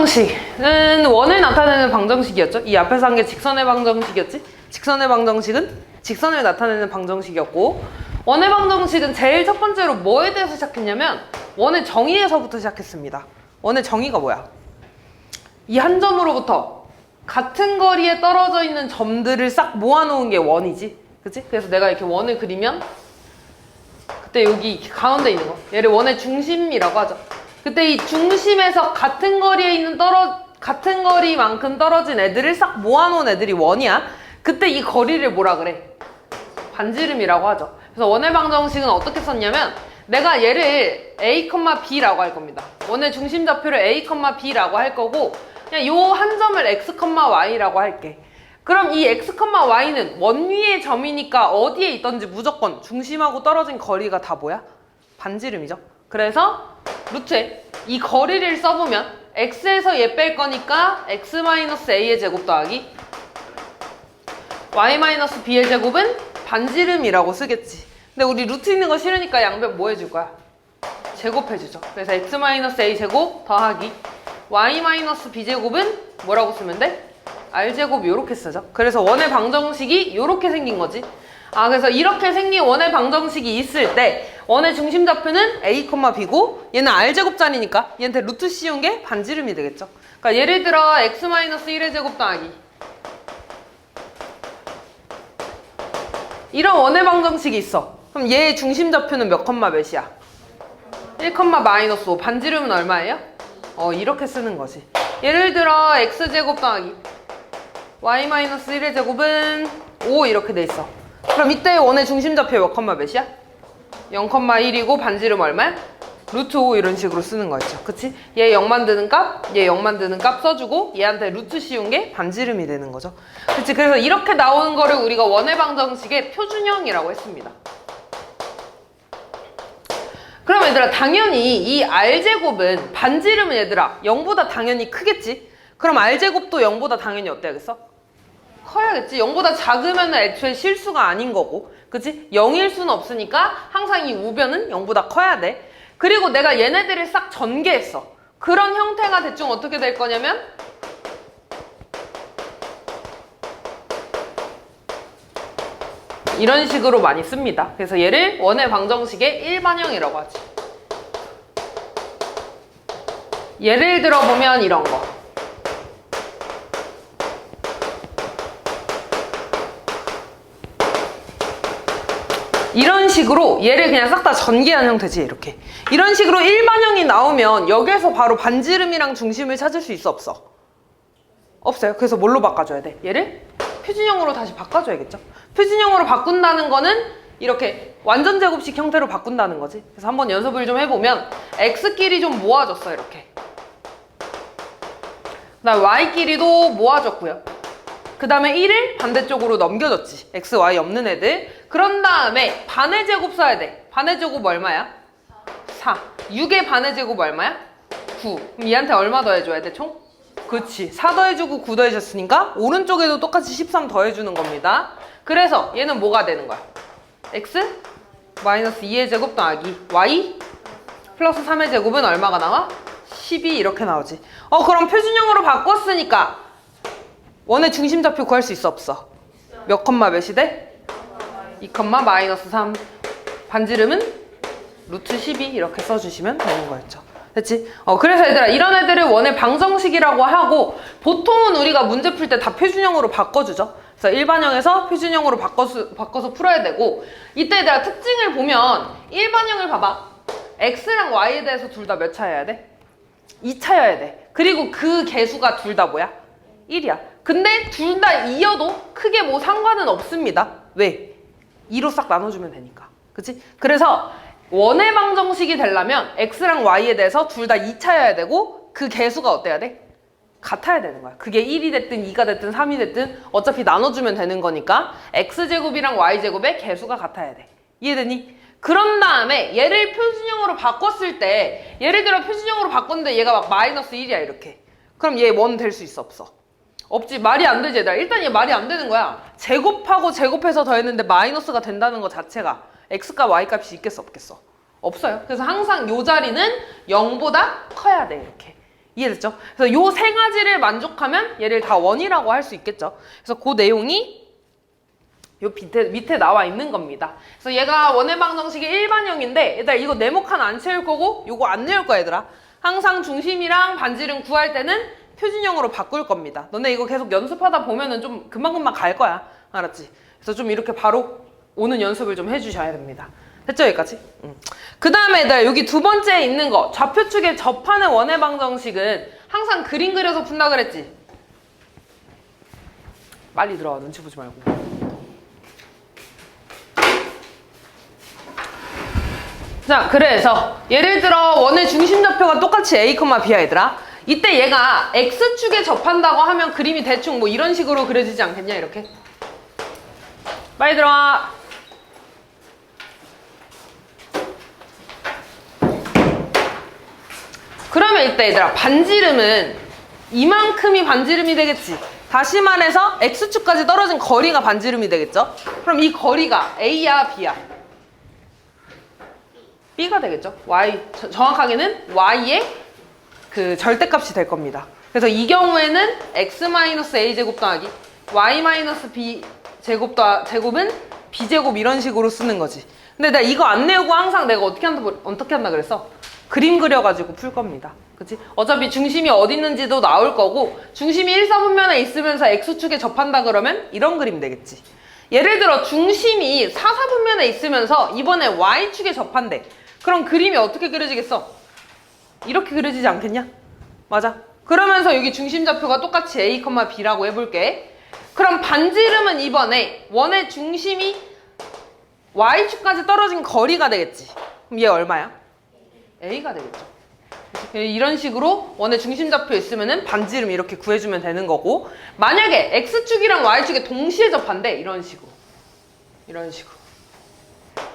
방정식은 원을 나타내는 방정식이었죠. 이 앞에서 한 게 직선의 방정식이었지. 직선의 방정식은 직선을 나타내는 방정식이었고, 원의 방정식은 제일 첫 번째로 뭐에 대해서 시작했냐면 원의 정의에서부터 시작했습니다. 원의 정의가 뭐야? 이 한 점으로부터 같은 거리에 떨어져 있는 점들을 싹 모아놓은 게 원이지, 그치? 그래서 내가 이렇게 원을 그리면 그때 여기 가운데 있는 거, 얘를 원의 중심이라고 하죠. 그때 이 중심에서 같은 거리에 있는 같은 거리만큼 떨어진 애들을 싹 모아놓은 애들이 원이야. 그때 이 거리를 뭐라 그래? 반지름이라고 하죠. 그래서 원의 방정식은 어떻게 썼냐면 내가 얘를 A, B라고 할 겁니다. 원의 중심 좌표를 A, B라고 할 거고, 그냥 요 한 점을 X, Y라고 할게. 그럼 이 X, Y는 원 위의 점이니까 어디에 있던지 무조건 중심하고 떨어진 거리가 다 뭐야? 반지름이죠. 그래서 루트에 이 거리를 써보면 X에서 얘 뺄 거니까 X-A의 제곱 더하기 Y-B의 제곱은 반지름이라고 쓰겠지. 근데 우리 루트 있는 거 싫으니까 양변 뭐 해줄 거야? 제곱해주죠. 그래서 X-A 제곱 더하기 Y-B 제곱은 뭐라고 쓰면 돼? R제곱 요렇게 쓰죠. 그래서 원의 방정식이 요렇게 생긴 거지. 그래서 이렇게 생긴 원의 방정식이 있을 때 원의 중심 좌표는 A, B고 얘는 R제곱짜리니까 얘한테 루트 씌운 게 반지름이 되겠죠. 그러니까 예를 들어 X-1의 제곱 더하기 이런 원의 방정식이 있어. 그럼 얘의 중심 좌표는 몇 컴마 몇이야? 1, -5. 반지름은 얼마예요? 이렇게 쓰는 거지. 예를 들어 X제곱 더하기 Y-1의 제곱은 5 이렇게 돼 있어. 그럼 이때 원의 중심 좌표 몇 컴마 몇이야? 0,1이고 반지름 얼마야? 루트 5 이런 식으로 쓰는 거였죠. 그치? 얘 0만 드는 값, 얘 0만 드는 값 써주고 얘한테 루트 씌운 게 반지름이 되는 거죠. 그치? 그래서 이렇게 나오는 거를 우리가 원의 방정식의 표준형이라고 했습니다. 그럼 얘들아, 당연히 이 R제곱은 반지름은 얘들아 0보다 당연히 크겠지? 그럼 R제곱도 0보다 당연히 어때야겠어? 커야겠지. 0보다 작으면 애초에 실수가 아닌 거고, 그치? 0일 수는 없으니까 항상 이 우변은 0보다 커야 돼. 그리고 내가 얘네들을 싹 전개했어. 그런 형태가 대충 어떻게 될 거냐면 이런 식으로 많이 씁니다. 그래서 얘를 원의 방정식의 일반형이라고 하지. 예를 들어보면 이런 거. 이런 식으로 얘를 그냥 싹 다 전개한 형태지. 이렇게 이런 식으로 일반형이 나오면 여기에서 바로 반지름이랑 중심을 찾을 수 있어, 없어? 없어요. 그래서 뭘로 바꿔줘야 돼? 얘를 표준형으로 다시 바꿔줘야겠죠. 표준형으로 바꾼다는 거는 이렇게 완전 제곱식 형태로 바꾼다는 거지. 그래서 한번 연습을 좀 해보면 X끼리 좀 모아졌어. 이렇게 그다음에 Y끼리도 모아졌고요. 그 다음에 1을 반대쪽으로 넘겨줬지. X, Y 없는 애들. 그런 다음에 반의 제곱 써야 돼. 반의 제곱 얼마야? 4. 6의 반의 제곱 얼마야? 9. 그럼 얘한테 얼마 더해줘야 돼, 총? 그치. 4 더해주고 9 더해줬으니까 오른쪽에도 똑같이 13 더해주는 겁니다. 그래서 얘는 뭐가 되는 거야? X 마이너스 2의 제곱 더하기 Y 플러스 3의 제곱은 얼마가 나와? 12 이렇게 나오지. 그럼 표준형으로 바꿨으니까 원의 중심 좌표 구할 수 있어, 없어? 몇 컴마 몇이 돼? 2 컴마 마이너스 3. 반지름은 루트 12 이렇게 써주시면 되는 거였죠. 됐지? 그래서 얘들아, 이런 애들을 원의 방정식이라고 하고 보통은 우리가 문제 풀 때 다 표준형으로 바꿔주죠. 그래서 일반형에서 표준형으로 바꿔서 풀어야 되고, 이때 얘들아 특징을 보면 일반형을 봐봐. X랑 Y에 대해서 둘 다 몇 차여야 돼? 2차여야 돼. 그리고 그 개수가 둘 다 뭐야? 1이야. 근데 둘 다 2여도 크게 뭐 상관은 없습니다. 왜? 2로 싹 나눠주면 되니까. 그치? 그래서 원의 방정식이 되려면 X랑 Y에 대해서 둘 다 2차여야 되고 그 개수가 어때야 돼? 같아야 되는 거야. 그게 1이 됐든 2가 됐든 3이 됐든 어차피 나눠주면 되는 거니까 X제곱이랑 Y제곱의 개수가 같아야 돼. 이해되니? 그런 다음에 얘를 표준형으로 바꿨을 때 예를 들어 표준형으로 바꿨는데 얘가 막 마이너스 1이야 이렇게. 그럼 얘 원 될 수 있어, 없어? 없지. 말이 안 되지 얘들아. 일단 얘 말이 안 되는 거야. 제곱하고 제곱해서 더했는데 마이너스가 된다는 것 자체가 X값 Y값이 있겠어, 없겠어? 없어요. 그래서 항상 요 자리는 0보다 커야 돼, 이렇게. 이해됐죠? 그래서 요 세 가지를 만족하면 얘를 다 원이라고 할 수 있겠죠. 그래서 그 내용이 요 밑에 나와 있는 겁니다. 그래서 얘가 원의 방정식이 일반형인데 얘들아 이거 네모 칸 안 채울 거고 요거 안 넣을 거야 얘들아. 항상 중심이랑 반지름 구할 때는 표준형으로 바꿀 겁니다. 너네 이거 계속 연습하다 보면은 좀 금방금방 갈 거야. 알았지? 그래서 좀 이렇게 바로 오는 연습을 좀 해주셔야 됩니다. 됐죠 여기까지? 그 다음에 얘들아 여기 두 번째에 있는 거 좌표축에 접하는 원의 방정식은 항상 그림 그려서 푼다 그랬지? 빨리 들어와 눈치 보지 말고. 자, 그래서 예를 들어 원의 중심 좌표가 똑같이 A, B야 얘들아. 이때 얘가 X축에 접한다고 하면 그림이 대충 뭐 이런 식으로 그려지지 않겠냐 이렇게. 빨리 들어와. 그러면 이때 얘들아 반지름은 이만큼이 반지름이 되겠지. 다시 말해서 X축까지 떨어진 거리가 반지름이 되겠죠. 그럼 이 거리가 A야 B야? B가 되겠죠. Y, 정확하게는 Y의 그 절대값이 될 겁니다. 그래서 이 경우에는 X-A제곱 더하기 Y-B 제곱은 B제곱 이런 식으로 쓰는 거지. 근데 내가 이거 안 내우고 항상 내가 어떻게 한다 그랬어? 그림 그려가지고 풀 겁니다. 그치? 어차피 중심이 어디 있는지도 나올 거고 중심이 1사분면에 있으면서 X축에 접한다 그러면 이런 그림 되겠지. 예를 들어 중심이 4사분면에 있으면서 이번에 Y축에 접한대. 그럼 그림이 어떻게 그려지겠어? 이렇게 그려지지 않겠냐? 맞아. 그러면서 여기 중심 좌표가 똑같이 A, B라고 해볼게. 그럼 반지름은 이번에 원의 중심이 Y축까지 떨어진 거리가 되겠지. 그럼 얘 얼마야? A가 되겠죠. 이런 식으로 원의 중심 좌표 있으면은 반지름 이렇게 구해주면 되는 거고 만약에 X축이랑 Y축이 동시에 접한대. 이런 식으로.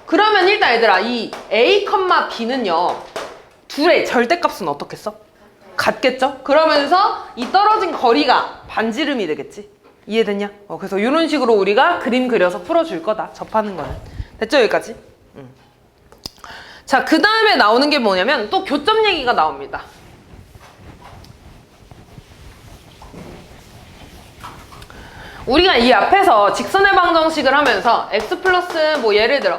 그러면 일단 얘들아 이 A, B는요 둘의 절대값은 어떻겠어? 같겠죠? 그러면서 이 떨어진 거리가 반지름이 되겠지? 이해됐냐? 그래서 이런 식으로 우리가 그림 그려서 풀어줄 거다. 접하는 거는. 됐죠? 여기까지? 자, 그 다음에 나오는 게 뭐냐면 또 교점 얘기가 나옵니다. 우리가 이 앞에서 직선의 방정식을 하면서 x 플러스 뭐 예를 들어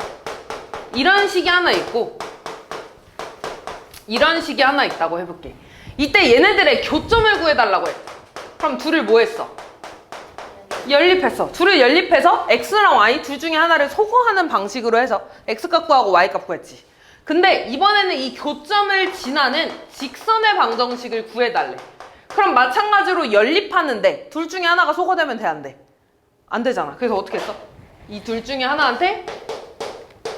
이런 식이 하나 있고 이런 식이 하나 있다고 해볼게. 이때 얘네들의 교점을 구해달라고 해. 그럼 둘을 뭐 했어? 연립했어. 둘을 연립해서 x랑 y 둘 중에 하나를 소거하는 방식으로 해서 x값 구하고 y값 구했지. 근데 이번에는 이 교점을 지나는 직선의 방정식을 구해달래. 그럼 마찬가지로 연립하는데 둘 중에 하나가 소거되면 돼, 안 돼? 안 되잖아. 그래서 어떻게 했어? 이 둘 중에 하나한테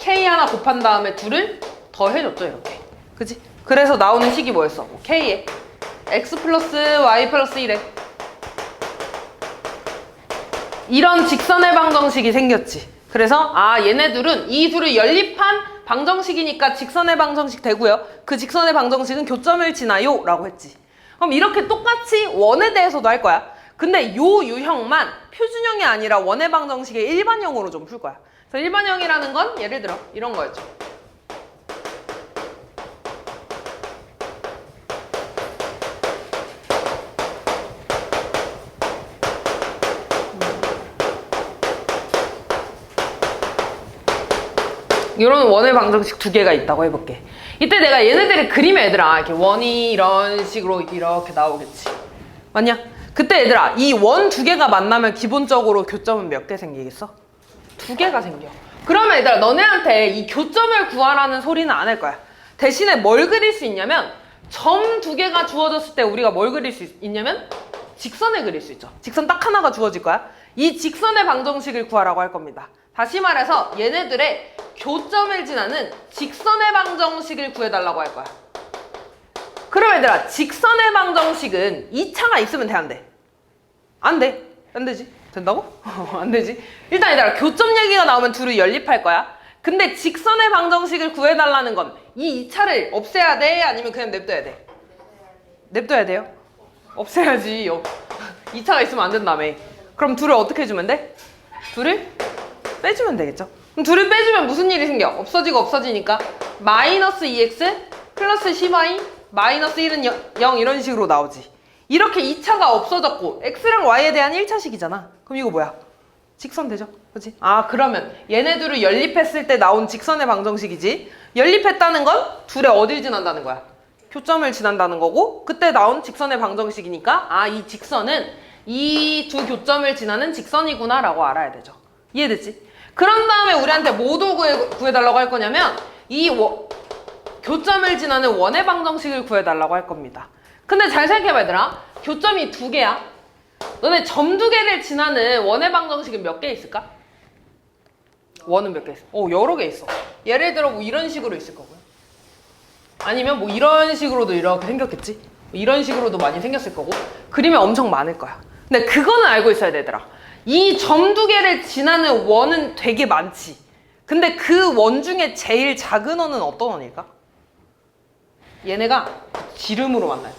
k 하나 곱한 다음에 둘을 더해줬죠, 이렇게. 그치? 그래서 나오는 식이 뭐였어? k에 x 플러스 y 플러스 1에 이런 직선의 방정식이 생겼지. 그래서 얘네 둘은 이 둘을 연립한 방정식이니까 직선의 방정식 되고요. 그 직선의 방정식은 교점을 지나요 라고 했지. 그럼 이렇게 똑같이 원에 대해서도 할 거야. 근데 요 유형만 표준형이 아니라 원의 방정식의 일반형으로 좀 풀 거야. 그래서 일반형이라는 건 예를 들어 이런 거였죠. 이런 원의 방정식 두 개가 있다고 해볼게. 이때 내가 얘네들의 그림에 얘들아 이렇게 원이 이런 식으로 이렇게 나오겠지. 맞냐? 그때 얘들아 이 원 두 개가 만나면 기본적으로 교점은 몇 개 생기겠어? 두 개가 생겨. 그러면 얘들아 너네한테 이 교점을 구하라는 소리는 안 할 거야. 대신에 뭘 그릴 수 있냐면 점 두 개가 주어졌을 때 우리가 뭘 그릴 수 있냐면 직선을 그릴 수 있죠. 직선 딱 하나가 주어질 거야. 이 직선의 방정식을 구하라고 할 겁니다. 다시 말해서 얘네들의 교점을 지나는 직선의 방정식을 구해달라고 할 거야. 그럼 얘들아 직선의 방정식은 2차가 있으면 돼, 안 돼? 안 돼. 안 되지. 된다고? 안 되지. 일단 얘들아 교점 얘기가 나오면 둘을 연립할 거야. 근데 직선의 방정식을 구해달라는 건 이 2차를 없애야 돼? 아니면 그냥 냅둬야 돼? 냅둬야 돼요? 없애야지. 2차가 있으면 안 된다며. 그럼 둘을 어떻게 해주면 돼? 둘을 빼주면 되겠죠. 그럼 둘을 빼주면 무슨 일이 생겨? 없어지고 없어지니까 마이너스 2x 플러스 10y 마이너스 1은 0 이런 식으로 나오지. 이렇게 2차가 없어졌고 x랑 y에 대한 1차식이잖아. 그럼 이거 뭐야? 직선 되죠? 그치? 아 그러면 얘네들을 연립했을 때 나온 직선의 방정식이지. 연립했다는 건 둘의 어딜 지난다는 거야? 교점을 지난다는 거고 그때 나온 직선의 방정식이니까 아 이 직선은 이 두 교점을 지나는 직선이구나 라고 알아야 되죠. 이해됐지? 그런 다음에 우리한테 뭐도 구해달라고 할 거냐면 이 교점을 지나는 원의 방정식을 구해달라고 할 겁니다. 근데 잘 생각해봐 얘들아. 교점이 두 개야. 너네 점 두 개를 지나는 원의 방정식은 몇 개 있을까? 원은 몇 개 있어? 여러 개 있어. 예를 들어 뭐 이런 식으로 있을 거고요. 아니면 뭐 이런 식으로도 이렇게 생겼겠지? 뭐 이런 식으로도 많이 생겼을 거고 그리면 엄청 많을 거야. 근데 그거는 알고 있어야 되더라. 이 점 두 개를 지나는 원은 되게 많지. 근데 그 원 중에 제일 작은 원은 어떤 원일까? 얘네가 지름으로 만나야 돼.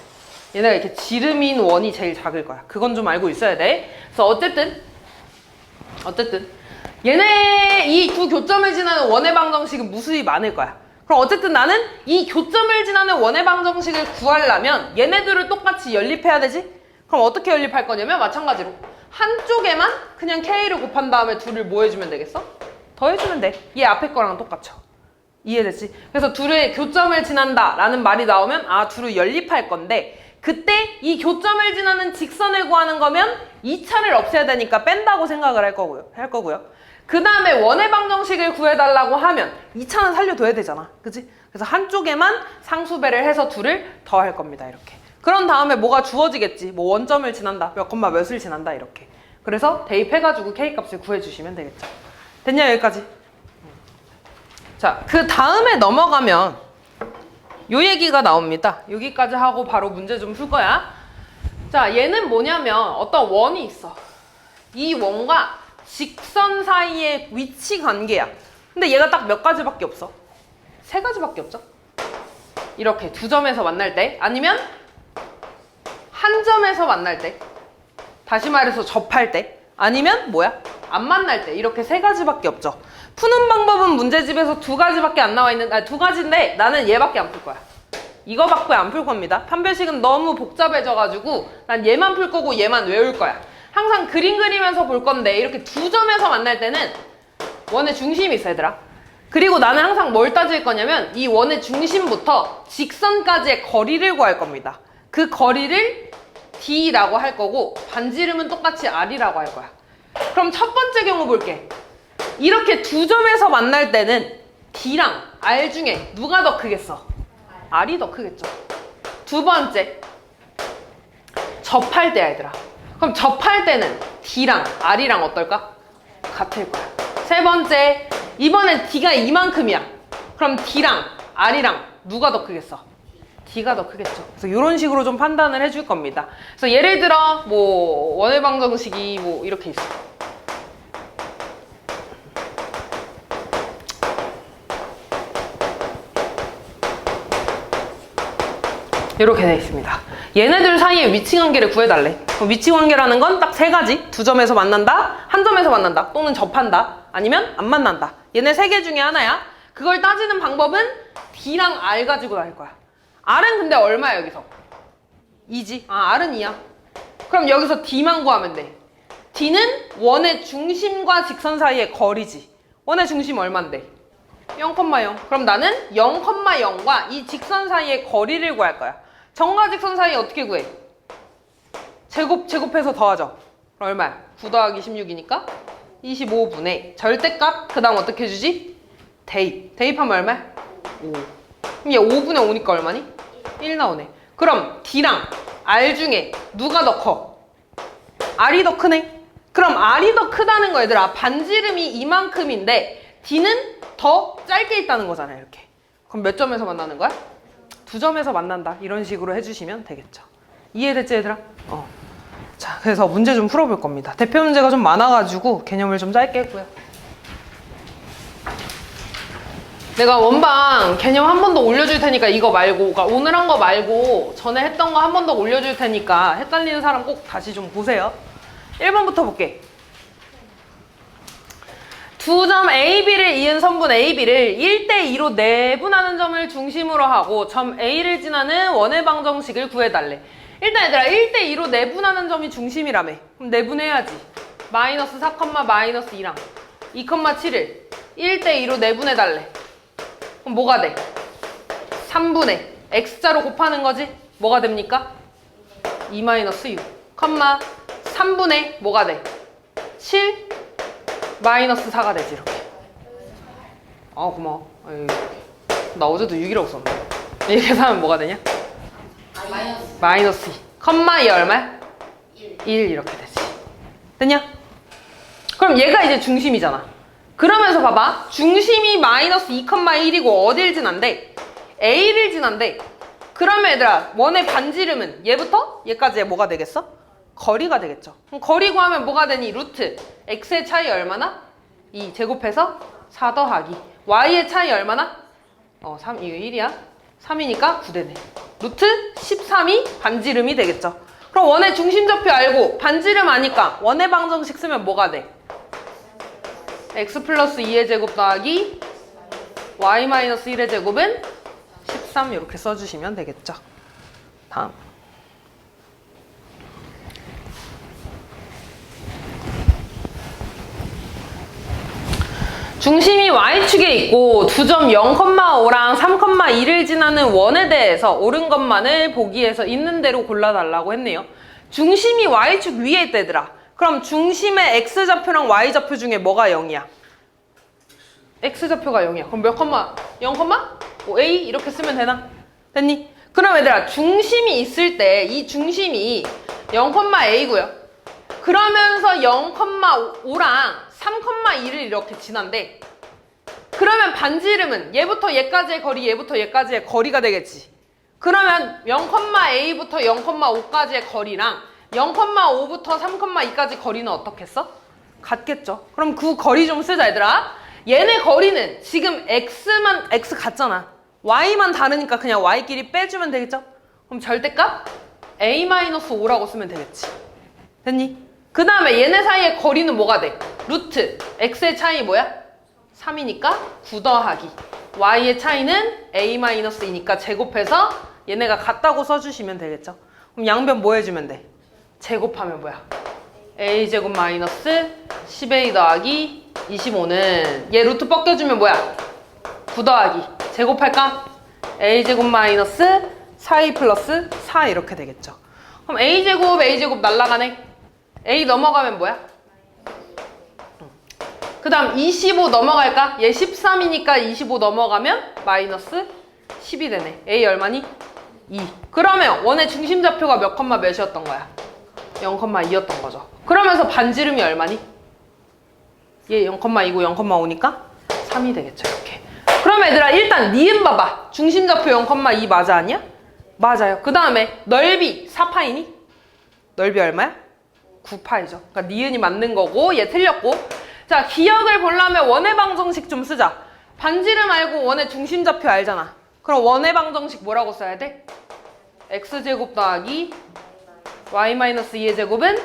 얘네가 이렇게 지름인 원이 제일 작을 거야. 그건 좀 알고 있어야 돼. 그래서 어쨌든 얘네 이 두 교점을 지나는 원의 방정식은 무수히 많을 거야. 그럼 어쨌든 나는 이 교점을 지나는 원의 방정식을 구하려면 얘네들을 똑같이 연립해야 되지? 그럼 어떻게 연립할 거냐면 마찬가지로 한쪽에만 그냥 K를 곱한 다음에 둘을 뭐 해주면 되겠어? 더해주면 돼. 얘 앞에 거랑 똑같죠. 이해됐지? 그래서 둘의 교점을 지난다 라는 말이 나오면 아 둘을 연립할 건데 그때 이 교점을 지나는 직선을 구하는 거면 2차를 없애야 되니까 뺀다고 생각을 할 거고요. 그 다음에 원의 방정식을 구해달라고 하면 2차는 살려둬야 되잖아. 그치? 그래서 한쪽에만 상수배를 해서 둘을 더할 겁니다. 이렇게. 그런 다음에 뭐가 주어지겠지. 뭐 원점을 지난다. 몇 콤마 몇을 지난다. 이렇게. 그래서 대입해가지고 K값을 구해주시면 되겠죠. 됐냐 여기까지? 자, 그 다음에 넘어가면 요 얘기가 나옵니다. 여기까지 하고 바로 문제 좀 풀 거야. 자, 얘는 뭐냐면 어떤 원이 있어. 이 원과 직선 사이의 위치 관계야. 근데 얘가 딱 몇 가지밖에 없어. 세 가지밖에 없죠. 이렇게 두 점에서 만날 때 아니면 한 점에서 만날 때 다시 말해서 접할 때 아니면 뭐야? 안 만날 때 이렇게 세 가지밖에 없죠. 푸는 방법은 문제집에서 두 가지밖에 안 나와 있는 두 가지인데 나는 얘밖에 안 풀 거야. 이거밖에 안 풀 겁니다. 판별식은 너무 복잡해져가지고 난 얘만 풀 거고 얘만 외울 거야. 항상 그림 그리면서 볼 건데 이렇게 두 점에서 만날 때는 원의 중심이 있어 얘들아. 그리고 나는 항상 뭘 따질 거냐면 이 원의 중심부터 직선까지의 거리를 구할 겁니다. 그 거리를 D라고 할 거고 반지름은 똑같이 R이라고 할 거야. 그럼 첫 번째 경우 볼게. 이렇게 두 점에서 만날 때는 D랑 R 중에 누가 더 크겠어? R이 더 크겠죠. 두 번째, 접할 때야 얘들아. 그럼 접할 때는 D랑 R이랑 어떨까? 같을 거야. 세 번째, 이번엔 D가 이만큼이야. 그럼 D랑 R이랑 누가 더 크겠어? D가 더 크겠죠. 그래서 이런 식으로 좀 판단을 해줄 겁니다. 그래서 예를 들어 뭐 원의 방정식이 뭐 이렇게 있어. 이렇게 되어 있습니다. 얘네들 사이의 위치 관계를 구해달래. 위치 관계라는 건 딱 세 가지. 두 점에서 만난다, 한 점에서 만난다, 또는 접한다, 아니면 안 만난다. 얘네 세 개 중에 하나야. 그걸 따지는 방법은 D랑 R 가지고 할 거야. R은 근데 얼마야 여기서? 2지. 아, R은 2야. 그럼 여기서 D만 구하면 돼. D는 원의 중심과 직선 사이의 거리지. 원의 중심 얼만데? 0,0. 그럼 나는 0,0과 이 직선 사이의 거리를 구할 거야. 점과 직선 사이 어떻게 구해? 제곱해서 더하죠. 그럼 얼마야? 9 더하기 16이니까 25분의 절대값. 그 다음 어떻게 해주지? 대입하면 얼마야? 5. 그럼 얘 5분의 5니까 얼마니? 1 나오네. 그럼 D랑 R 중에 누가 더 커? R이 더 크네. 그럼 R이 더 크다는 거 얘들아. 반지름이 이만큼인데 D는 더 짧게 있다는 거잖아요. 이렇게. 그럼 몇 점에서 만나는 거야? 두 점에서 만난다. 이런 식으로 해주시면 되겠죠. 이해됐지 얘들아? 자, 그래서 문제 좀 풀어볼 겁니다. 대표 문제가 좀 많아가지고 개념을 좀 짧게 했고요. 내가 원방 개념 한 번 더 올려줄 테니까 이거 말고, 그러니까 오늘 한 거 말고 전에 했던 거 한 번 더 올려줄 테니까 헷갈리는 사람 꼭 다시 좀 보세요. 1번부터 볼게. 두 점 AB를 이은 선분 AB를 1대2로 내분하는 점을 중심으로 하고 점 A를 지나는 원의 방정식을 구해달래. 일단 얘들아 1대2로 내분하는 점이 중심이라며. 그럼 내분해야지. 마이너스 4, 마이너스 2랑 2,7을 1대2로 내분해달래. 그럼 뭐가 돼? 3분의 X자로 곱하는 거지? 뭐가 됩니까? 2 마이너스 6, 3분의 뭐가 돼? 7 마이너스 4가 되지 이렇게. 아 고마워. 나 어제도 6이라고 썼네. 이렇게 계산하면 뭐가 되냐? 마이너스 2 컴마 2 얼마야? 1 이렇게 되지. 됐냐? 그럼 얘가 이제 중심이잖아. 그러면서 봐봐. 중심이 마이너스 2, 1이고 어딜 지난대? A를 지난대. 그러면 얘들아 원의 반지름은 얘부터 얘까지의 뭐가 되겠어? 거리가 되겠죠. 그럼 거리 구하면 뭐가 되니? 루트 x의 차이 얼마나? 2 제곱해서 4 더하기 y의 차이 얼마나? 3, 이거 1이야 3이니까 9되네. 루트 13이 반지름이 되겠죠. 그럼 원의 중심좌표 알고 반지름 아니까 원의 방정식 쓰면 뭐가 돼? x 플러스 2의 제곱 더하기 y 마이너스 1의 제곱은 13 이렇게 써주시면 되겠죠. 다음 중심이 Y축에 있고 두 점 0,5랑 3,2를 지나는 원에 대해서 옳은 것만을 보기에서 있는 대로 골라달라고 했네요. 중심이 Y축 위에 있다더라. 그럼 중심의 X좌표랑 Y좌표 중에 뭐가 0이야? X좌표가 0이야. 그럼 몇 컴마? 0, 뭐 A 이렇게 쓰면 되나? 됐니? 그럼 얘들아 중심이 있을 때 이 중심이 0,A고요. 그러면서 0,5랑 3,2를 이렇게 지난대. 그러면 반지름은 얘부터 얘까지의 거리, 얘부터 얘까지의 거리가 되겠지. 그러면 0,A부터 0,5까지의 거리랑 0,5부터 3,2까지 거리는 어떻겠어? 같겠죠. 그럼 그 거리 좀 쓰자 얘들아. 얘네 거리는 지금 X 같잖아. Y만 다르니까 그냥 Y끼리 빼주면 되겠죠? 그럼 절대값 A-5라고 쓰면 되겠지. 됐니? 그 다음에 얘네 사이의 거리는 뭐가 돼? 루트 x의 차이 뭐야? 3이니까 9 더하기 y의 차이는 a-2니까 제곱해서 얘네가 같다고 써주시면 되겠죠. 그럼 양변 뭐 해주면 돼? 제곱하면 뭐야? a제곱 마이너스 10a 더하기 25는 얘 루트 벗겨주면 뭐야? 9 더하기 제곱할까? a제곱 마이너스 4a 플러스 4 이렇게 되겠죠. 그럼 a제곱 날라가네. A 넘어가면 뭐야? 그 다음 25 넘어갈까? 얘 13이니까 25 넘어가면 마이너스 10이 되네. A 얼마니? 2. 그러면 원의 중심좌표가 몇 컴마 몇이었던 거야? 0,2였던 거죠. 그러면서 반지름이 얼마니? 얘 0,2고 0,5니까 3이 되겠죠. 이렇게. 그럼 얘들아 일단 니은 봐봐. 중심좌표 0,2 맞아 아니야? 맞아요. 그 다음에 넓이 4파이니? 넓이 얼마야? 9파이죠. 그러니까 니은이 맞는 거고 얘 틀렸고. 자 기억을 보려면 원의 방정식 좀 쓰자. 반지름 알고 원의 중심좌표 알잖아. 그럼 원의 방정식 뭐라고 써야 돼? x제곱 더하기 y-2의 제곱은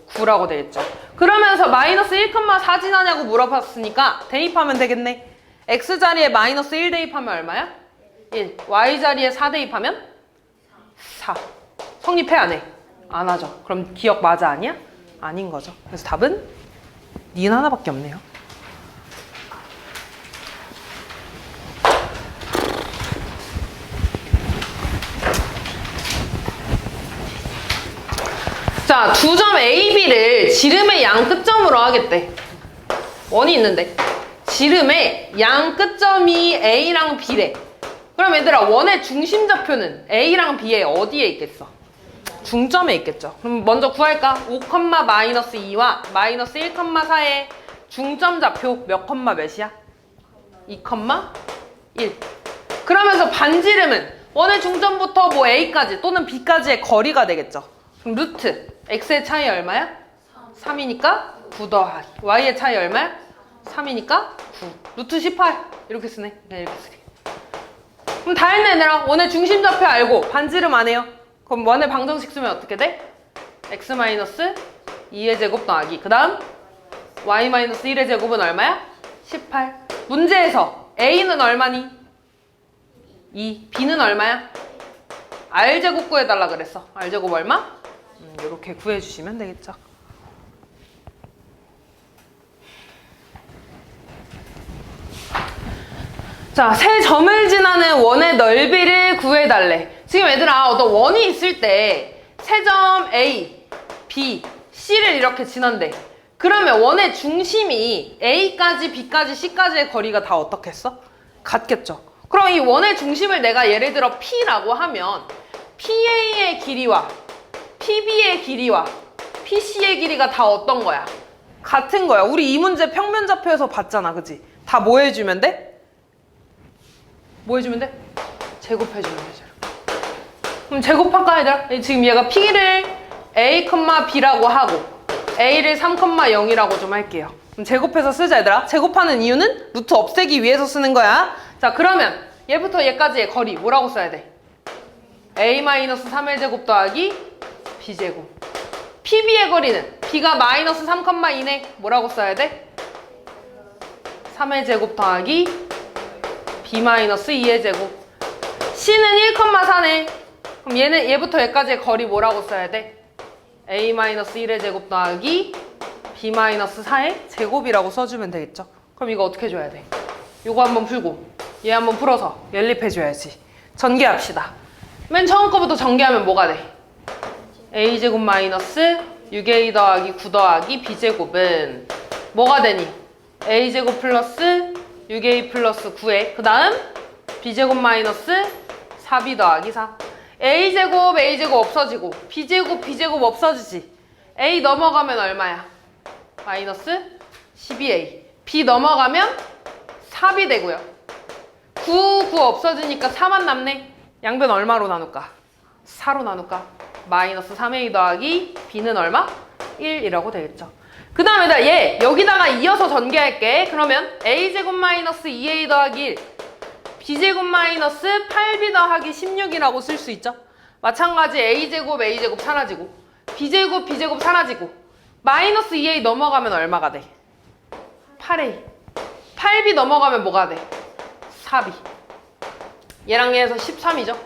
9라고 되겠죠. 그러면서 마이너스 1,4 지나냐고 물어봤으니까 대입하면 되겠네. x자리에 마이너스 1 대입하면 얼마야? 1. y자리에 4 대입하면 4. 성립해 안 해? 안 하죠. 그럼 기억 맞아 아니야? 아닌 거죠. 그래서 답은 니은 하나밖에 없네요. 자, 두 점 A, B를 지름의 양 끝점으로 하겠대. 원이 있는데 지름의 양 끝점이 A랑 B래. 그럼 얘들아 원의 중심좌표는 A랑 B에 어디에 있겠어? 중점에 있겠죠. 그럼 먼저 구할까? 5, 마이너스 2와 마이너스 1,4의 중점 좌표 몇 컴마 몇이야? 2, 1. 그러면서 반지름은 원의 중점부터 뭐 A까지 또는 B까지의 거리가 되겠죠. 그럼 루트 X의 차이 얼마야? 3이니까 9 더하기 Y의 차이 얼마야? 3이니까 9. 루트 18 이렇게 쓰네. 네, 이렇게 쓰게. 그럼 다 했네 얘들아. 원의 중심좌표 알고 반지름 안 해요. 그럼 원의 방정식 쓰면 어떻게 돼? x-2의 제곱 더하기 그 다음 y-1의 제곱은 얼마야? 18. 문제에서 a는 얼마니? 2. b는 얼마야? r제곱 구해달라 그랬어. r제곱 얼마? 이렇게 구해주시면 되겠죠. 자, 세 점을 지나는 원의 넓이를 구해달래. 지금 얘들아, 어떤 원이 있을 때 세 점 A, B, C를 이렇게 지난대. 그러면 원의 중심이 A까지, B까지, C까지의 거리가 다 어떻게 했어? 같겠죠. 그럼 이 원의 중심을 내가 예를 들어 P라고 하면 PA의 길이와 PB의 길이와 PC의 길이가 다 어떤 거야? 같은 거야. 우리 이 문제 평면좌표에서 봤잖아. 그치? 다 뭐 해주면 돼? 뭐 해주면 돼? 제곱해주면 되죠. 그럼 제곱할까 얘들아? 지금 얘가 P를 A, B라고 하고 A를 3,0이라고 좀 할게요. 그럼 제곱해서 쓰자 얘들아. 제곱하는 이유는 루트 없애기 위해서 쓰는 거야. 자, 그러면 얘부터 얘까지의 거리 뭐라고 써야 돼? A-3의 제곱 더하기 B제곱. PB의 거리는 B가 마이너스 3,2네. 뭐라고 써야 돼? 3의 제곱 더하기 B-2의 제곱. C는 1,4네. 그럼 얘부터 얘까지의 거리 뭐라고 써야 돼? A-1의 제곱 더하기 B-4의 제곱이라고 써주면 되겠죠? 그럼 이거 어떻게 줘야 돼? 이거 한번 풀고 얘 한번 풀어서 연립해줘야지. 전개합시다. 맨 처음 거부터 전개하면 뭐가 돼? A제곱 마이너스 6A 더하기 9 더하기 B제곱은 뭐가 되니? A제곱 플러스 6A 플러스 9에 그 다음 B제곱 마이너스 4B 더하기 4. A제곱 없어지고 B제곱 없어지지. A 넘어가면 얼마야? 마이너스 12A. B 넘어가면 4B 되고요. 9 없어지니까 4만 남네. 양변 얼마로 나눌까? 4로 나눌까? 마이너스 3A 더하기 B는 얼마? 1이라고 되겠죠. 그 다음에 얘 여기다가 이어서 전개할게. 그러면 A제곱 마이너스 2A 더하기 1 B제곱 마이너스 8B 더하기 16이라고 쓸 수 있죠. 마찬가지 A제곱 사라지고 B제곱 사라지고 마이너스 2A 넘어가면 얼마가 돼? 8A. 8B 넘어가면 뭐가 돼? 4B. 얘랑 얘에서 13이죠.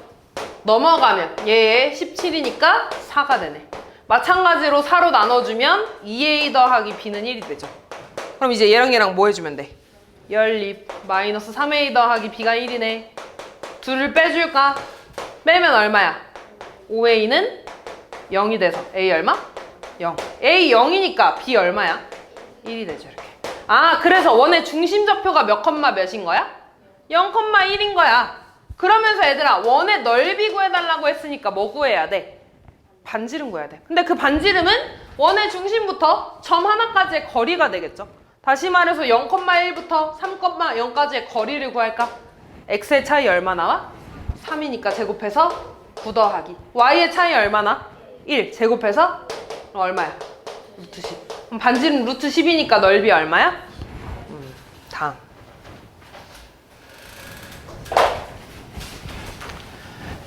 넘어가면 얘 17이니까 4가 되네. 마찬가지로 4로 나눠주면 2A 더하기 B는 1이 되죠. 그럼 이제 얘랑 뭐 해주면 돼? 연립. 마이너스 3A 더하기 B가 1이네. 둘을 빼줄까? 빼면 얼마야? 5A는 0이 돼서 A 얼마? 0. A 0이니까 B 얼마야? 1이 되죠. 이렇게. 아, 그래서 원의 중심 좌표가 몇 컴마 몇인 거야? 0,1인 거야. 그러면서 얘들아, 원의 넓이 구해달라고 했으니까 뭐 구해야 돼? 반지름 구해야 돼. 근데 그 반지름은 원의 중심부터 점 하나까지의 거리가 되겠죠. 다시 말해서 0,1부터 3,0까지의 거리를 구할까? x의 차이 얼마 나와? 3이니까 제곱해서 9 더하기 y의 차이 얼마나? 1 제곱해서 얼마야? 루트 10. 그럼 반지름 루트 10이니까 넓이 얼마야? 다음.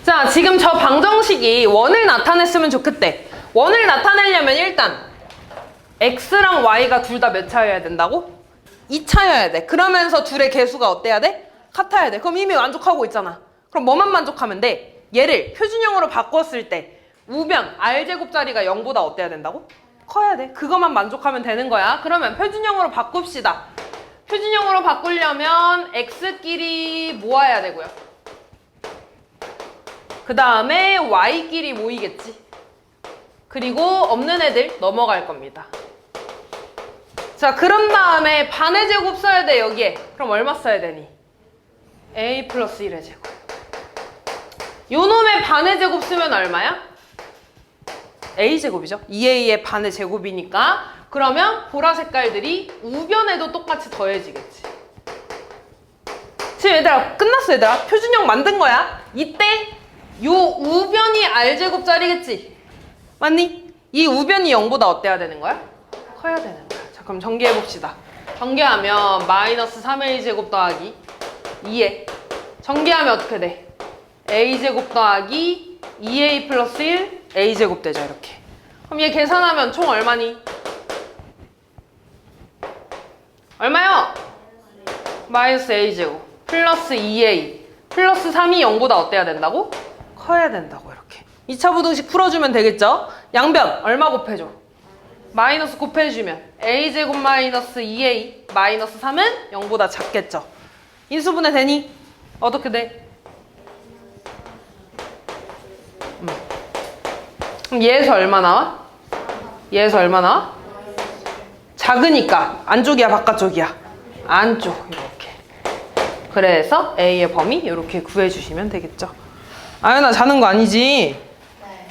자, 지금 저 방정식이 원을 나타냈으면 좋겠대. 원을 나타내려면 일단 x랑 y가 둘 다 몇 차여야 된다고? 2차여야 돼. 그러면서 둘의 개수가 어때야 돼? 같아야 돼. 그럼 이미 만족하고 있잖아. 그럼 뭐만 만족하면 돼? 얘를 표준형으로 바꿨을 때 우변 r제곱짜리가 0보다 어때야 된다고? 커야 돼. 그것만 만족하면 되는 거야. 그러면 표준형으로 바꿉시다. 표준형으로 바꾸려면 x끼리 모아야 되고요. 그 다음에 y끼리 모이겠지. 그리고 없는 애들 넘어갈 겁니다. 자, 그런 다음에 반의 제곱 써야 돼, 여기에. 그럼 얼마 써야 되니? a 플러스 1의 제곱. 요 놈의 반의 제곱 쓰면 얼마야? a제곱이죠. 2a의 반의 제곱이니까. 그러면 보라 색깔들이 우변에도 똑같이 더해지겠지. 지금 얘들아, 끝났어 얘들아. 표준형 만든 거야. 이때 요 우변이 r제곱짜리겠지. 맞니? 이 우변이 0보다 어때야 되는 거야? 커야 되는 거야. 자, 그럼 전개해봅시다. 전개하면 마이너스 3a 제곱 더하기 2에 전개하면 어떻게 돼? a제곱 더하기 2a 플러스 1 a제곱 되죠. 이렇게. 그럼 얘 계산하면 총 얼마니? 얼마요? 마이너스 a제곱 플러스 2a 플러스 3이 0보다 어때야 된다고? 커야 된다고 이렇게. 2차 부등식 풀어주면 되겠죠? 양변 얼마 곱해줘? 마이너스 곱해주면 a제곱 마이너스 2a 마이너스 3은 0보다 작겠죠? 인수분해 되니? 어떻게 돼? 그럼 얘에서 얼마 나와? 얘에서 얼마 나와? 작으니까 안쪽이야 바깥쪽이야? 안쪽 이렇게. 그래서 A의 범위 이렇게 구해주시면 되겠죠. 아연아 자는 거 아니지? 네.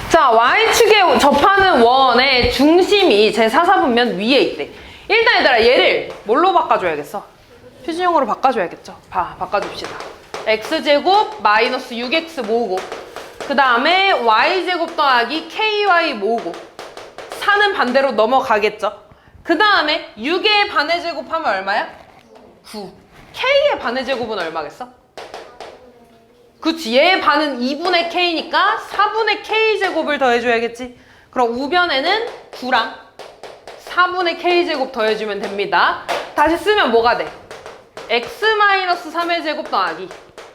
자, Y축에 접하는 원의 중심이 제 사사분면 위에 있대. 일단 얘들아 얘를 뭘로 바꿔줘야겠어? 표준형으로 바꿔줘야겠죠. 바꿔줍시다. x제곱 마이너스 6x 모으고 그 다음에 y제곱 더하기 ky 모으고 4는 반대로 넘어가겠죠. 그 다음에 6의 반의 제곱하면 얼마야? 9. k의 반의 제곱은 얼마겠어? 그치, 얘의 반은 2분의 k니까 4분의 k제곱을 더해줘야겠지. 그럼 우변에는 9랑 4분의 k제곱 더해주면 됩니다. 다시 쓰면 뭐가 돼? x-3의 제곱 더하기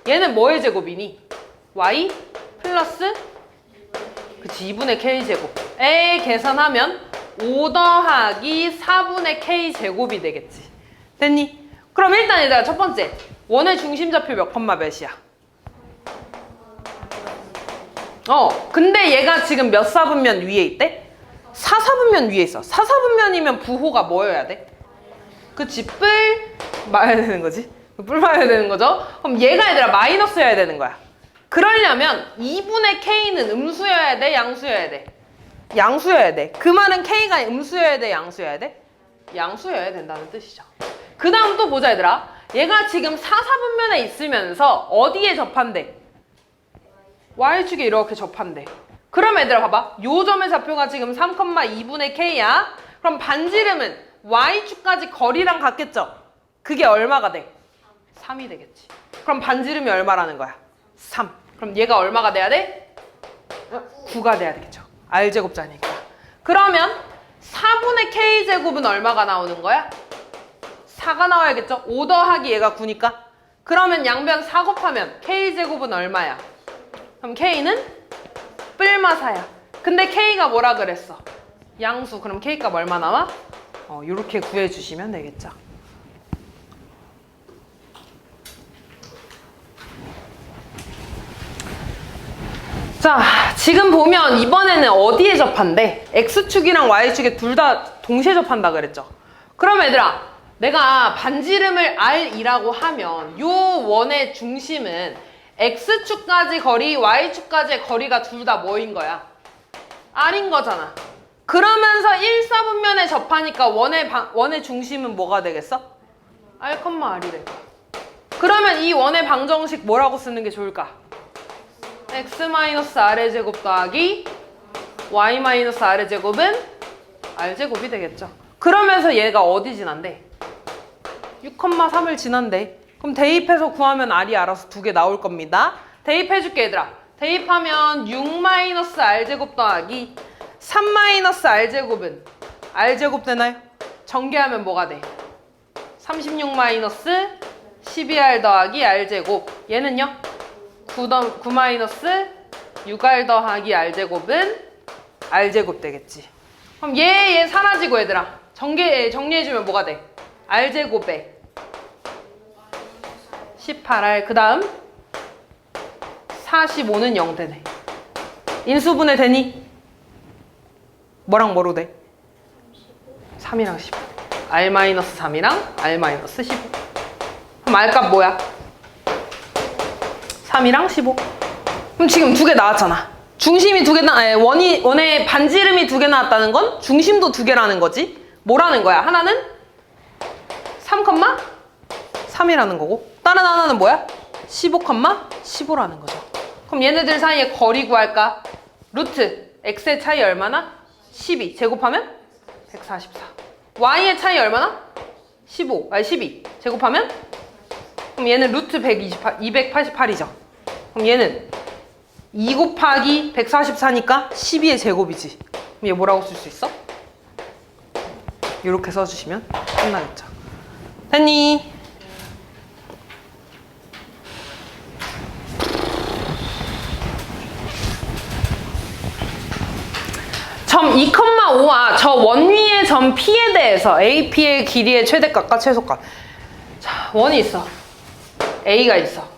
얘는 뭐의 제곱이니? y 플러스 그치 2분의 k제곱에 계산하면 5 더하기 4분의 k제곱이 되겠지. 됐니? 그럼 일단 얘들아 첫 번째 원의 중심좌표 몇 컴마 몇이야? 근데 얘가 지금 몇 사분면 위에 있대? 4사분면 위에 있어. 4사분면이면 부호가 뭐여야 돼? 그치, 뿔 마야 되는 거지. 뿔 마야 되는 거죠. 그럼 얘가 얘들아 마이너스여야 되는 거야. 그러려면 2분의 k는 음수여야 돼? 양수여야 돼? 양수여야 돼. 그 말은 k가 음수여야 돼? 양수여야 돼? 양수여야 된다는 뜻이죠. 그 다음 또 보자 얘들아. 얘가 지금 4사분면에 있으면서 어디에 접한대? Y축에 이렇게 접한대. 그럼 얘들아 봐봐. 요 점의 좌표가 지금 3,2분의 k야. 그럼 반지름은 Y축까지 거리랑 같겠죠? 그게 얼마가 돼? 3이 되겠지. 그럼 반지름이 얼마라는 거야? 3. 그럼 얘가 얼마가 돼야 돼? 9가 돼야 되겠죠. R제곱자니까. 그러면 4분의 K제곱은 얼마가 나오는 거야? 4가 나와야겠죠? 5 더하기 얘가 9니까. 그러면 양변 4 곱하면 K제곱은 얼마야? 그럼 K는 뿔마사야. 근데 K가 뭐라 그랬어? 양수. 그럼 K값 얼마 나와? 요렇게 구해주시면 되겠죠. 자, 지금 보면 이번에는 어디에 접한대? X축이랑 Y축에 둘 다 동시에 접한다 그랬죠? 그럼 얘들아, 내가 반지름을 R이라고 하면 요 원의 중심은 X축까지 거리, Y축까지의 거리가 둘 다 뭐인 거야? R인 거잖아. 그러면서 1사분면에 접하니까 원의 중심은 뭐가 되겠어? R, R이 될 거야. 그러면 이 원의 방정식 뭐라고 쓰는 게 좋을까? x-r의 제곱 더하기 y-r의 제곱은 r제곱이 되겠죠. 그러면서 얘가 어디 지난대? 6,3을 지난대. 그럼 대입해서 구하면 r이 알아서 2개 나올 겁니다. 대입해줄게 얘들아. 대입하면 6-r제곱 더하기 3-r제곱은 r제곱 되나요? 전개하면 뭐가 돼? 36-12r 더하기 r제곱. 얘는요? 9-6r 더하기 r제곱은 r제곱 되겠지. 그럼 얘 사라지고 얘들아. 정리해주면 뭐가 돼? r제곱에 18r 그 다음 45는 0 되네. 인수분해 되니? 뭐랑 뭐로 돼? 3이랑 15. r-3이랑 r-15. 그럼 r값 뭐야? 3이랑 15. 그럼 지금 2개 나왔잖아. 중심이 2개 원의 반지름이 2개 나왔다는 건 중심도 2개라는 거지. 뭐라는 거야? 하나는 3,3이라는 거고 다른 하나는 뭐야? 15,15라는 거죠. 그럼 얘네들 사이에 거리 구할까? 루트 x의 차이 얼마나? 12 제곱하면 144. y의 차이 얼마나? 12 제곱하면? 그럼 얘는 루트 288이죠. 그럼 얘는 2 곱하기 144니까 12의 제곱이지. 그럼 얘 뭐라고 쓸 수 있어? 이렇게 써주시면 끝나겠죠. 됐니? 점 2,5와 저 원위의 점 P에 대해서 AP의 길이의 최대값과 최소값. 자, 원이 있어. A가 있어.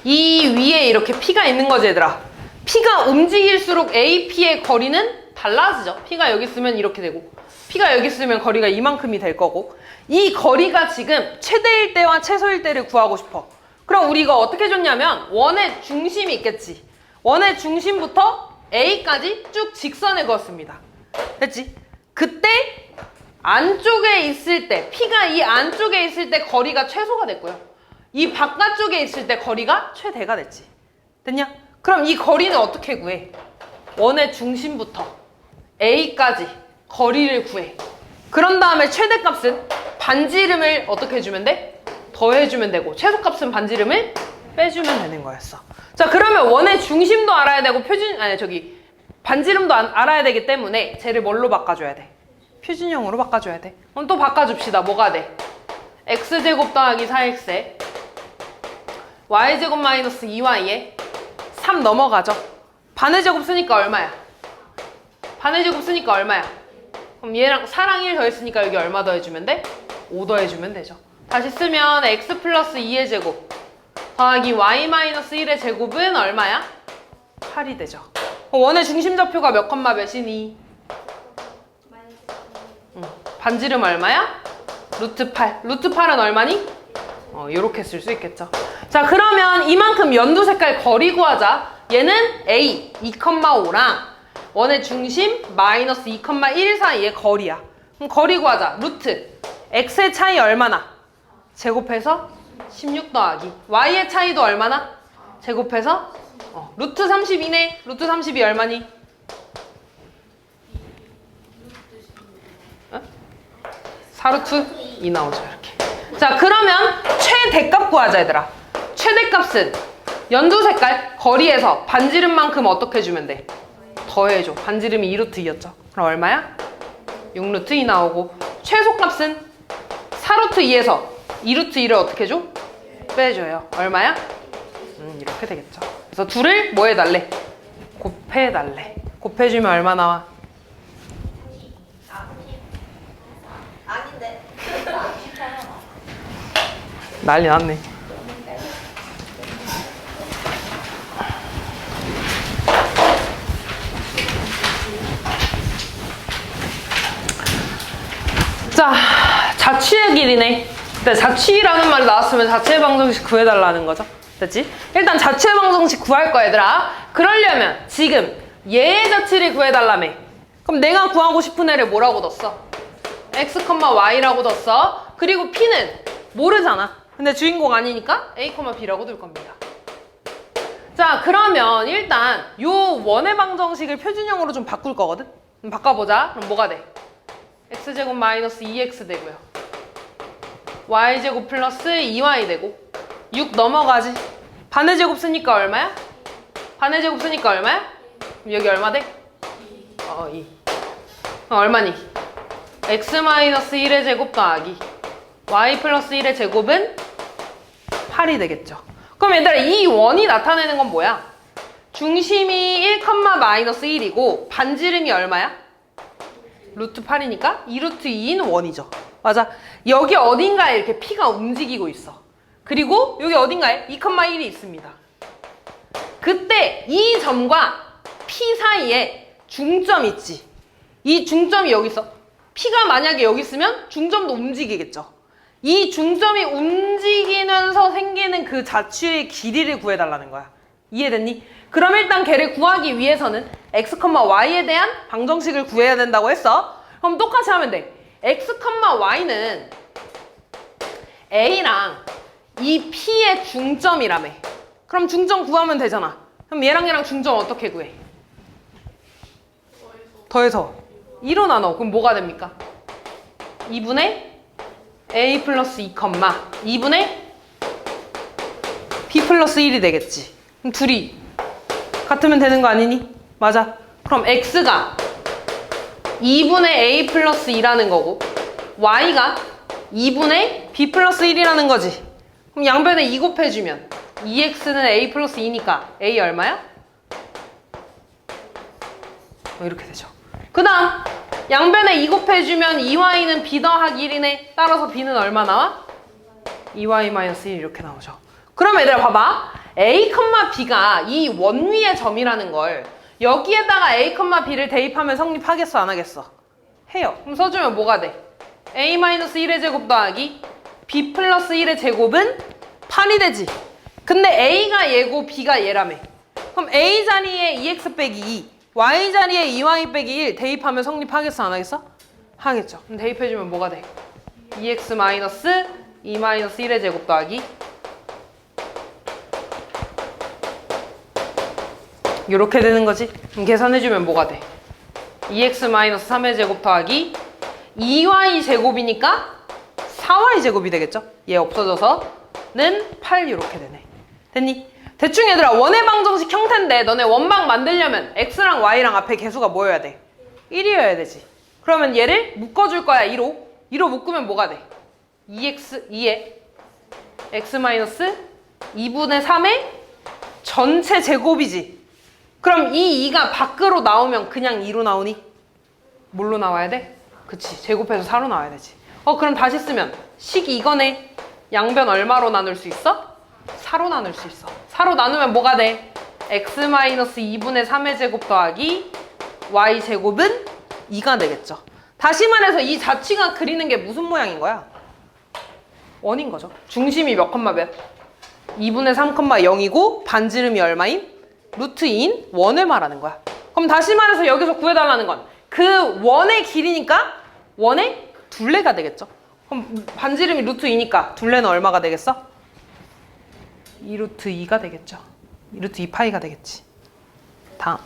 이 위에 이렇게 P가 있는 거지, 얘들아. P가 움직일수록 AP의 거리는 달라지죠. P가 여기 있으면 이렇게 되고, P가 여기 있으면 거리가 이만큼이 될 거고, 이 거리가 지금 최대일 때와 최소일 때를 구하고 싶어. 그럼 우리 이거 어떻게 줬냐면 원의 중심이 있겠지. 원의 중심부터 A까지 쭉 직선을 그었습니다. 됐지? 그때 안쪽에 있을 때, P가 이 안쪽에 있을 때 거리가 최소가 됐고요. 이 바깥쪽에 있을 때 거리가 최대가 됐지. 됐냐? 그럼 이 거리는 어떻게 구해? 원의 중심부터 A까지 거리를 구해. 그런 다음에 최대값은 반지름을 어떻게 해주면 돼? 더해주면 되고, 최소값은 반지름을 빼주면 되는 거였어. 자, 그러면 원의 중심도 알아야 되고 반지름도 알아야 되기 때문에 쟤를 뭘로 바꿔줘야 돼? 표준형으로 바꿔줘야 돼. 그럼 또 바꿔줍시다. 뭐가 돼? x제곱 더하기 4x에 y제곱 마이너스 2y에 3 넘어가죠. 반의 제곱 쓰니까 얼마야? 반의 제곱 쓰니까 얼마야? 그럼 얘랑 4랑 1 더했으니까 여기 얼마 더해주면 돼? 5 더해주면 되죠. 다시 쓰면 x 플러스 2의 제곱 더하기 y 마이너스 1의 제곱은 얼마야? 8이 되죠. 원의 중심 좌표가 몇 컴마 몇이니? 반지름 얼마야? 루트 8. 루트 8은 얼마니? 요렇게 쓸 수 있겠죠. 자, 그러면 이만큼 연두 색깔 거리 구하자. 얘는 A 2,5랑 원의 중심 마이너스 2,1 사이의 거리야. 그럼 거리 구하자. 루트 x의 차이 얼마나? 제곱해서 16 더하기 y의 차이도 얼마나? 제곱해서 루트 32네. 루트 32 얼마니? 4루트 2 나오죠, 이렇게. 자, 그러면 최대값 구하자, 얘들아. 최대값은 연두 색깔 거리에서 반지름만큼 어떻게 해주면 돼? 더해줘. 반지름이 2루트 2였죠. 그럼 얼마야? 6루트 2 나오고, 최소값은 4루트 2에서 2루트 2를 어떻게 해줘? 빼줘요. 얼마야? 이렇게 되겠죠. 그래서 둘을 뭐 해달래? 곱해달래. 곱해주면 얼마 나와? 아닌데. 난리 났네. 자, 자취의 길이네. 자취라는 말이 나왔으면 자취의 방정식 구해달라는 거죠. 됐지? 일단 자취의 방정식 구할 거야, 얘들아. 그러려면 지금 얘의 자취를 구해달라며. 그럼 내가 구하고 싶은 애를 뭐라고 뒀어? x, y라고 뒀어. 그리고 p는 모르잖아. 근데 주인공 아니니까 a, b라고 둘 겁니다. 자, 그러면 일단 요 원의 방정식을 표준형으로 좀 바꿀 거거든? 그럼 바꿔보자. 그럼 뭐가 돼? x제곱 마이너스 2x 되고요. y제곱 플러스 2y 되고 6 넘어가지. 반의 제곱 쓰니까 얼마야? 반의 제곱 쓰니까 얼마야? 그럼 여기 얼마 돼? 2. 얼마니? x 마이너스 1의 제곱 더하기 y 플러스 1의 제곱은 8이 되겠죠. 그럼 얘들아, 이 원이 나타내는 건 뭐야? 중심이 1, 마이너스 1이고 반지름이 얼마야? 루트 8이니까 2루트 2인 원이죠. 맞아. 여기 어딘가에 이렇게 P가 움직이고 있어. 그리고 여기 어딘가에 2,1이 있습니다. 그때 이 점과 P 사이에 중점 있지. 이 중점이 여기 있어. P가 만약에 여기 있으면 중점도 움직이겠죠. 이 중점이 움직이면서 생기는 그 자취의 길이를 구해달라는 거야. 이해됐니? 그럼 일단 걔를 구하기 위해서는 x, y에 대한 방정식을 구해야 된다고 했어. 그럼 똑같이 하면 돼. x, y는 a랑 이 p의 중점이라며. 그럼 중점 구하면 되잖아. 그럼 얘랑 중점 어떻게 구해? 더해서 2로 나눠. 그럼 뭐가 됩니까? 2분의 a 플러스 2, 2분의 b 플러스 1이 되겠지. 그럼 둘이 같으면 되는 거 아니니? 맞아. 그럼 x가 2분의 a 플러스 2라는 거고 y가 2분의 b 플러스 1이라는 거지. 그럼 양변에 2 곱해주면 2x는 a 플러스 2니까 a 얼마야? 이렇게 되죠. 그 다음 양변에 2 곱해주면 2y는 b 더하기 1이네. 따라서 b는 얼마 나와? 2y-1 이렇게 나오죠. 그럼 얘들아 봐봐. a, b가 이 원위의 점이라는 걸 여기에다가 a, b를 대입하면 성립하겠어 안 하겠어? 해요. 그럼 써주면 뭐가 돼? a-1의 제곱 더하기 b 플러스 1의 제곱은 8이 되지. 근데 a가 얘고 b가 얘라며. 그럼 a 자리에 2x 빼기 2 y 자리에 2y 빼기 1 대입하면 성립하겠어 안 하겠어? 하겠죠. 그럼 대입해주면 뭐가 돼? 2x 마이너스 2 마이너스 1의 제곱 더하기 이렇게 되는 거지. 그럼 계산해주면 뭐가 돼? 2x 마이너스 3의 제곱 더하기 2y 제곱이니까 4y 제곱이 되겠죠? 얘 없어져서는 8 이렇게 되네. 됐니? 대충 얘들아 원의 방정식 형태인데 너네 원방 만들려면 x랑 y랑 앞에 개수가 뭐여야 돼? 1이어야 되지. 그러면 얘를 묶어줄 거야 2로. 2로 묶으면 뭐가 돼? 2에 x 마이너스 2분의 3의 전체 제곱이지. 그럼 이 2가 밖으로 나오면 그냥 2로 나오니? 뭘로 나와야 돼? 그치, 제곱해서 4로 나와야 되지. 그럼 다시 쓰면 식 이거네. 양변 얼마로 나눌 수 있어? 4로 나눌 수 있어. 4로 나누면 뭐가 돼? x-2분의 3의 제곱 더하기 y제곱은 2가 되겠죠. 다시 말해서 이 자취가 그리는 게 무슨 모양인 거야? 원인 거죠. 중심이 몇 컴마 몇? 2분의 3 컴마 0이고 반지름이 얼마인? 루트 2인 원을 말하는 거야. 그럼 다시 말해서 여기서 구해달라는 건 그 원의 길이니까 원의 둘레가 되겠죠. 그럼 반지름이 루트 2니까 둘레는 얼마가 되겠어? 2루트 2가 되겠죠. 2루트 2파이가 되겠지. 다음.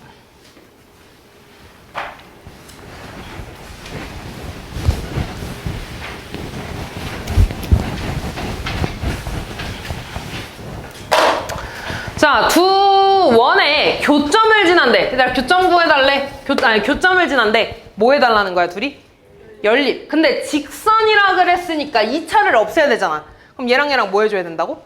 자, 두 원에 교점을 지난데, 얘들아 교점 구해달래. 교점을 지난데 뭐 해달라는 거야 둘이? 연립. 근데 직선이라 그랬으니까 2차를 없애야 되잖아. 그럼 얘랑 얘랑 뭐 해줘야 된다고?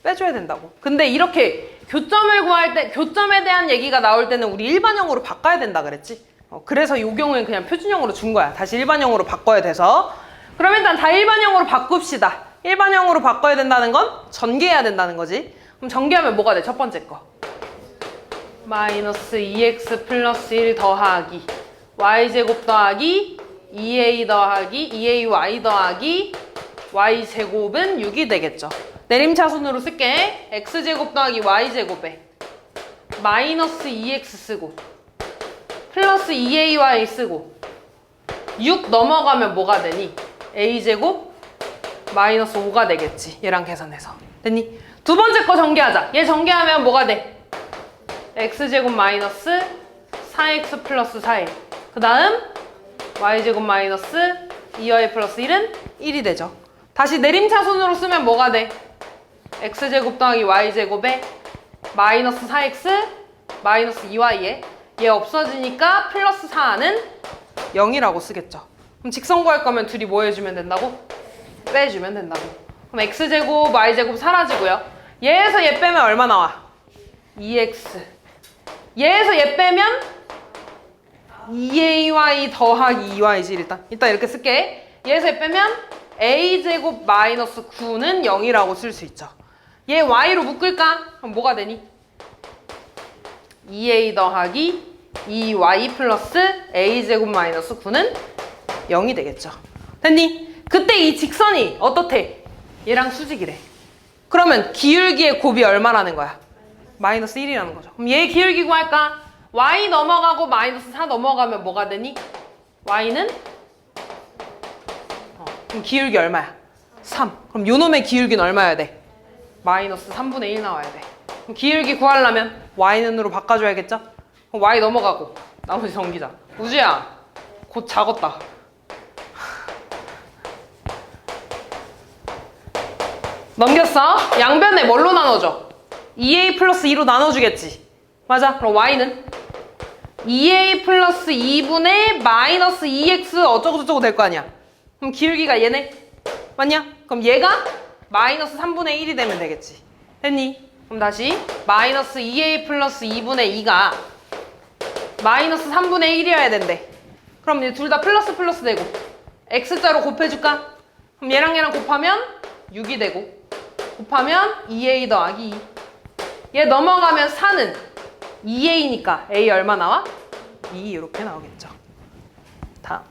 빼줘야 된다고. 근데 이렇게 교점을 구할 때, 교점에 대한 얘기가 나올 때는 우리 일반형으로 바꿔야 된다 그랬지. 그래서 이 경우엔 그냥 표준형으로 준 거야. 다시 일반형으로 바꿔야 돼서. 그럼 일단 다 일반형으로 바꿉시다. 일반형으로 바꿔야 된다는 건 전개해야 된다는 거지. 그럼 전개하면 뭐가 돼? 첫 번째 거. 마이너스 2x 플러스 1 더하기 y제곱 더하기 2a 더하기 2ay 더하기 y제곱은 6이 되겠죠. 내림차순으로 쓸게. x제곱 더하기 y제곱에 마이너스 2x 쓰고 플러스 2ay 쓰고 6 넘어가면 뭐가 되니? a제곱 마이너스 5가 되겠지. 얘랑 계산해서. 됐니? 두 번째 거 전개하자. 얘 전개하면 뭐가 돼? x제곱 마이너스 4x 플러스 4a. 그 다음 y제곱 마이너스 2y 플러스 1은 1이 되죠. 다시 내림차순으로 쓰면 뭐가 돼? x제곱 더하기 y제곱에 마이너스 4x 마이너스 2y에 얘 없어지니까 플러스 4는 0이라고 쓰겠죠. 그럼 직선 구할 거면 둘이 뭐 해주면 된다고? 빼주면 된다고. 그럼 x제곱 y제곱 사라지고요. 얘에서 얘 빼면 얼마 나와? 2x. 얘에서 얘 빼면 2ay 더하기 2y지 일단 이렇게 쓸게. 얘에서 얘 빼면 a제곱 마이너스 9는 0이라고 쓸 수 있죠. 얘 y로 묶을까? 그럼 뭐가 되니? 2a 더하기 2y 플러스 a제곱 마이너스 9는 0이 되겠죠. 됐니? 그때 이 직선이 어떻대? 얘랑 수직이래. 그러면 기울기의 곱이 얼마라는 거야? 마이너스 1이라는 거죠. 그럼 얘 기울기 구할까? y 넘어가고 마이너스 4 넘어가면 뭐가 되니? y는? 그럼 기울기 얼마야? 3. 그럼 요놈의 기울기는 얼마여야 돼? 마이너스 3분의 1 나와야 돼. 그럼 기울기 구하려면 y는으로 바꿔줘야겠죠? 그럼 y 넘어가고 나머지 넘기자. 우주야, 곧 작았다. 넘겼어? 양변에 뭘로 나눠줘? 2a 플러스 2로 나눠주겠지. 맞아. 그럼 y는 2a 플러스 2분의 마이너스 2x 어쩌고저쩌고 될 거 아니야. 그럼 기울기가 얘네. 맞냐? 그럼 얘가 마이너스 3분의 1이 되면 되겠지. 됐니? 그럼 다시 마이너스 2a 플러스 2분의 2가 마이너스 3분의 1이어야 된대. 그럼 이제 둘 다 플러스 플러스 되고 x자로 곱해줄까? 그럼 얘랑 얘랑 곱하면 6이 되고 곱하면 2a 더하기 2. 얘 넘어가면 4는 2a니까 a 얼마 나와? 2 이렇게 나오겠죠. 다음.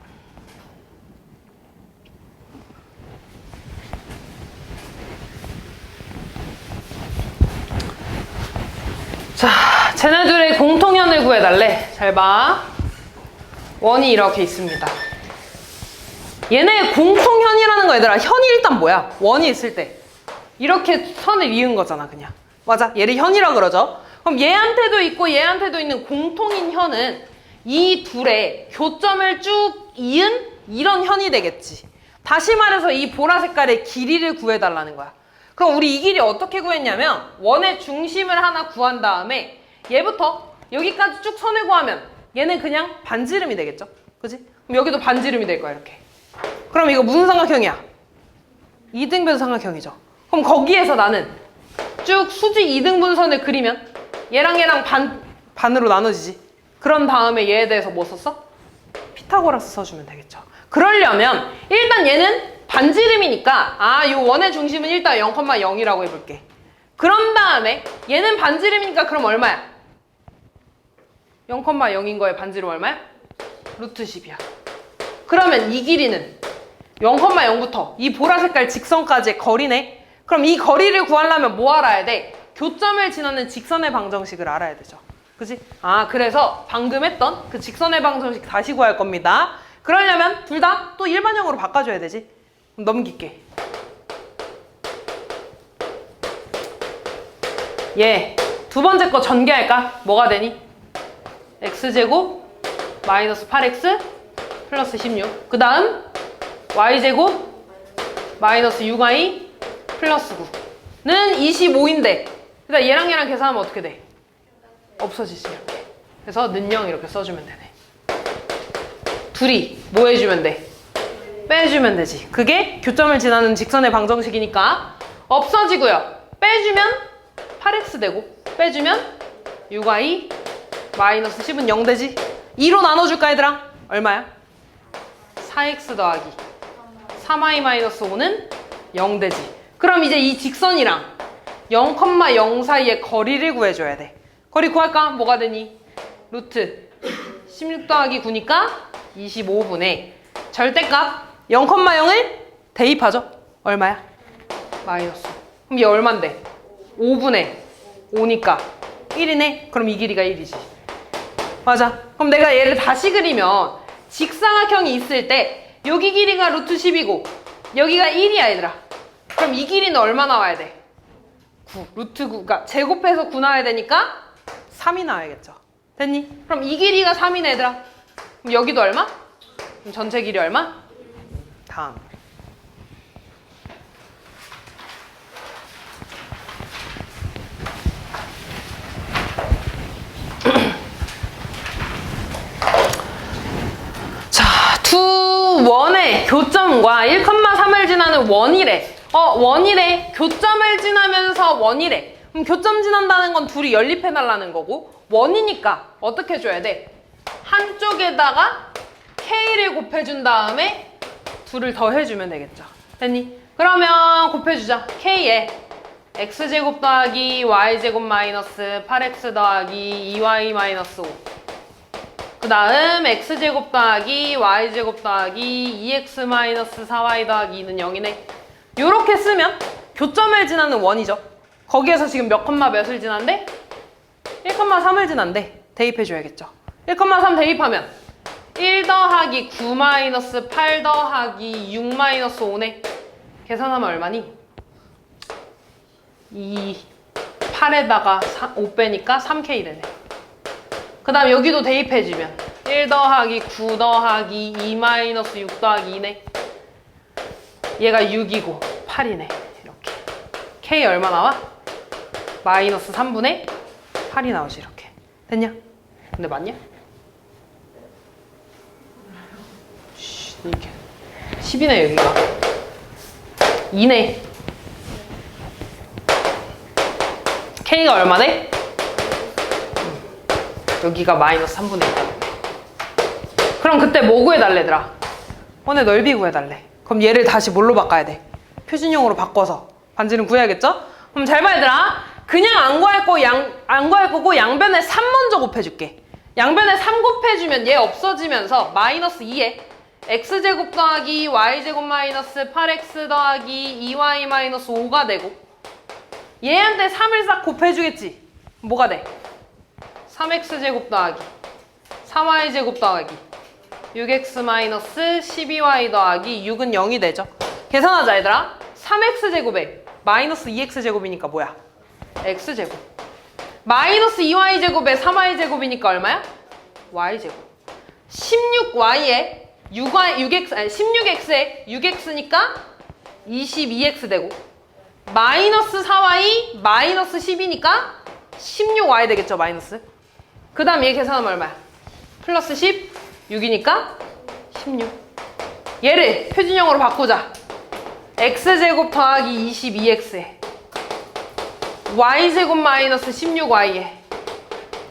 자, 쟤네들의 공통현을 구해달래. 잘 봐. 원이 이렇게 있습니다. 얘네 공통현이라는 거 얘들아, 현이 일단 뭐야? 원이 있을 때 이렇게 선을 이은 거잖아 그냥. 맞아, 얘를 현이라 그러죠. 그럼 얘한테도 있고 얘한테도 있는 공통인 현은 이 둘의 교점을 쭉 이은 이런 현이 되겠지. 다시 말해서 이 보라 색깔의 길이를 구해달라는 거야. 그럼 우리 이 길이 어떻게 구했냐면 원의 중심을 하나 구한 다음에 얘부터 여기까지 쭉 선을 구하면 얘는 그냥 반지름이 되겠죠. 그지? 그럼 여기도 반지름이 될 거야 이렇게. 그럼 이거 무슨 삼각형이야? 이등변 삼각형이죠. 그럼 거기에서 나는 쭉 수직 이등분선을 그리면 얘랑 얘랑 반으로 나눠지지. 그런 다음에 얘에 대해서 뭐 썼어? 피타고라스 써주면 되겠죠. 그러려면 일단 얘는 반지름이니까 이 원의 중심은 일단 0,0이라고 해볼게. 그런 다음에 얘는 반지름이니까 그럼 얼마야? 0,0인 거에 반지름 얼마야? 루트 10이야. 그러면 이 길이는 0,0부터 이 보라 색깔 직선까지의 거리네. 그럼 이 거리를 구하려면 뭐 알아야 돼? 교점을 지나는 직선의 방정식을 알아야 되죠. 그치? 그래서 방금 했던 그 직선의 방정식 다시 구할 겁니다. 그러려면 둘 다 또 일반형으로 바꿔줘야 되지. 그럼 넘길게. 얘 두 번째 거 전개할까? 뭐가 되니? x제곱 마이너스 8x 플러스 16. 그 다음 y제곱 마이너스 6y 플러스 9는 25인데 그러니까 얘랑 얘랑 계산하면 어떻게 돼? 없어지지 이렇게. 그래서 는 0 이렇게 써주면 되네. 둘이 뭐 해주면 돼? 빼주면 되지. 그게 교점을 지나는 직선의 방정식이니까 없어지고요. 빼주면 8x 되고 빼주면 6y 마이너스 10은 0 되지. 2로 나눠줄까 얘들아? 얼마야? 4x 더하기 3y 마이너스 5는 0 되지. 그럼 이제 이 직선이랑 0,0 사이의 거리를 구해줘야 돼. 거리 구할까? 뭐가 되니? 루트 16 더하기 9니까 25분의 절대값 0,0을 대입하죠. 얼마야? 마이너스. 그럼 얘 얼만데? 5분의 5니까 1이네? 그럼 이 길이가 1이지. 맞아. 그럼 내가 얘를 다시 그리면 직사각형이 있을 때 여기 길이가 루트 10이고 여기가 1이야 얘들아. 그럼 이 길이는 얼마 나와야 돼? 9. 루트 9가 제곱해서 9 나와야 되니까 3이 나와야겠죠. 됐니? 그럼 이 길이가 3이네 얘들아. 그럼 여기도 얼마? 그럼 전체 길이 얼마? 다음. 자, 두 원의 교점과 1,3을 지나는 원이래. 원이래. 교점을 지나면서 원이래. 그럼 교점 지난다는 건 둘이 연립해달라는 거고 원이니까 어떻게 해줘야 돼? 한쪽에다가 K를 곱해준 다음에 둘을 더해주면 되겠죠. 됐니? 그러면 곱해주자. K에 X제곱 더하기 Y제곱 마이너스 8X 더하기 2Y 마이너스 5. 그 다음 X제곱 더하기 Y제곱 더하기 2X 마이너스 4Y 더하기 2는 0이네. 요렇게 쓰면 교점을 지나는 원이죠. 거기에서 지금 몇 컴마 몇을 지난대? 1,3을 지난대. 대입해줘야겠죠. 1,3 대입하면 1 더하기 9 마이너스 8 더하기 6 마이너스 5네. 계산하면 얼마니? 8에다가 5 빼니까 3K 되네. 그 다음 여기도 대입해주면 1 더하기 9 더하기 2 마이너스 6 더하기 2네. 얘가 6이고 8이네. 이렇게 K 얼마 나와? 마이너스 3분의 8이 나오지 이렇게. 됐냐? 근데 맞냐? 이렇게 10이네 여기가 2네. K가 얼마네? 여기가 마이너스 3분의 1. 그럼 그때 뭐 구해달래더라? 원의 넓이 구해달래. 그럼 얘를 다시 뭘로 바꿔야 돼? 표준형으로 바꿔서 반지름 구해야겠죠? 그럼 잘 봐 얘들아. 그냥 안 구할 거고 양변에 3 먼저 곱해줄게. 양변에 3 곱해주면 얘 없어지면서 마이너스 2에 x제곱 더하기 y제곱 마이너스 8x 더하기 2y 마이너스 5가 되고 얘한테 3을 싹 곱해주겠지. 뭐가 돼? 3x제곱 더하기 3y제곱 더하기 6x 마이너스 12y 더하기 6은 0이 되죠. 계산하자 얘들아. 3x제곱에 마이너스 2x제곱이니까 뭐야? x제곱. 마이너스 2y제곱에 3y제곱이니까 얼마야? y제곱. 16y에 16x에 6x니까 22x 되고 마이너스 4y 마이너스 10이니까 16y 되겠죠. 마이너스. 그 다음 얘 계산하면 얼마야? 플러스 10 6이니까 16. 얘를 표준형으로 바꾸자. x제곱 더하기 22x에 y제곱 마이너스 16y에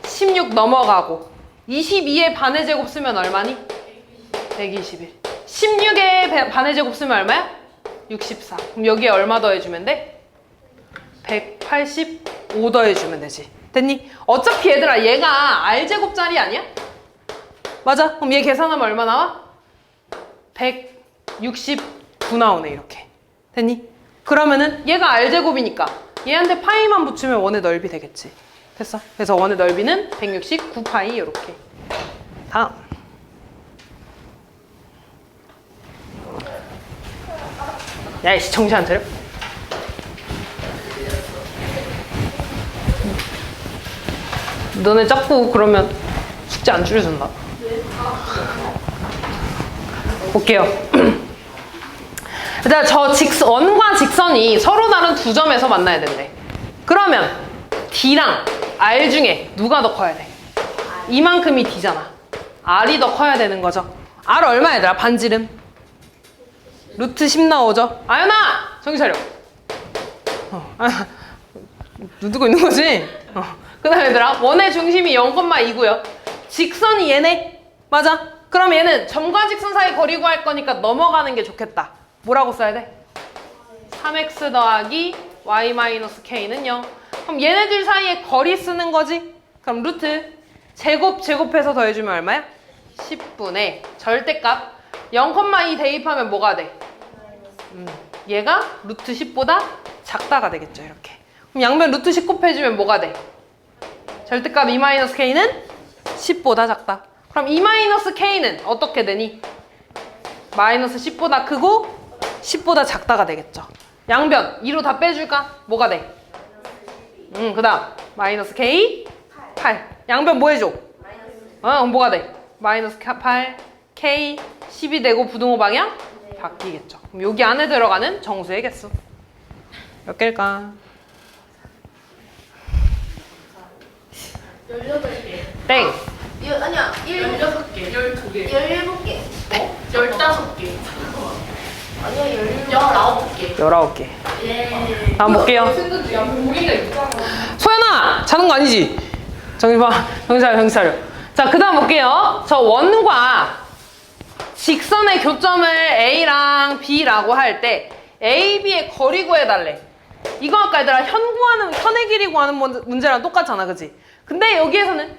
16 넘어가고 22에 반의 제곱 쓰면 얼마니? 121. 16에 반의 제곱 쓰면 얼마야? 64. 그럼 여기에 얼마 더해주면 돼? 185 더해주면 되지. 됐니? 어차피 얘들아 얘가 r제곱짜리 아니야? 맞아. 그럼 얘 계산하면 얼마 나와? 169 나오네 이렇게. 됐니? 그러면은 얘가 r제곱이니까 얘한테 파이만 붙이면 원의 넓이 되겠지. 됐어? 그래서 원의 넓이는 169파이 이렇게. 다음. 야이씨 정신 안 차려? 너네 자꾸 그러면 숙제 안 줄여준다. 볼게요. 일단 원과 직선이 서로 다른 두 점에서 만나야 된대. 그러면 D랑 R 중에 누가 더 커야 돼? 이만큼이 D잖아. R이 더 커야 되는 거죠. R 얼마 얘들아? 반지름 루트 10 나오죠? 아연아! 정신 차려. 눈 뜨고 있는 거지? 그 다음 얘들아 원의 중심이 0,2고요 직선이 얘네. 맞아. 그럼 얘는 점과 직선 사이 거리 구할 거니까 넘어가는 게 좋겠다. 뭐라고 써야 돼? 3x 더하기 y-k는 0. 그럼 얘네들 사이에 거리 쓰는 거지? 그럼 루트 제곱해서 더해주면 얼마야? 10분의 절대값 0,2 대입하면 뭐가 돼? 얘가 루트 10보다 작다가 되겠죠. 이렇게. 그럼 양변 루트 10 곱해주면 뭐가 돼? 절대값 2-k는 10보다 작다. 그럼 2-k는 어떻게 되니? 마이너스 10보다 크고 10보다 작다가 되겠죠. 양변 2로 다 빼줄까? 뭐가 돼? 그 다음 마이너스 k 8. 양변 뭐 해줘? 그럼 뭐가 돼? 마이너스 8 k 10이 되고 부등호 방향 바뀌겠죠. 그럼 여기 안에 들어가는 정수의 개수 몇 개일까? 18개. 땡. 아니야. 16개, 12개, 17개. 15개, 아니야, 19개. 19개. 예. 다음 볼게요. 소연아! 자는 거 아니지? 정신 차려. 자, 그 다음 볼게요. 저 원과 직선의 교점을 A랑 B라고 할 때 A, B의 거리 구해달래. 이거 아까 얘들아 현의 길이 구하는 문제랑 똑같잖아. 그치? 근데 여기에서는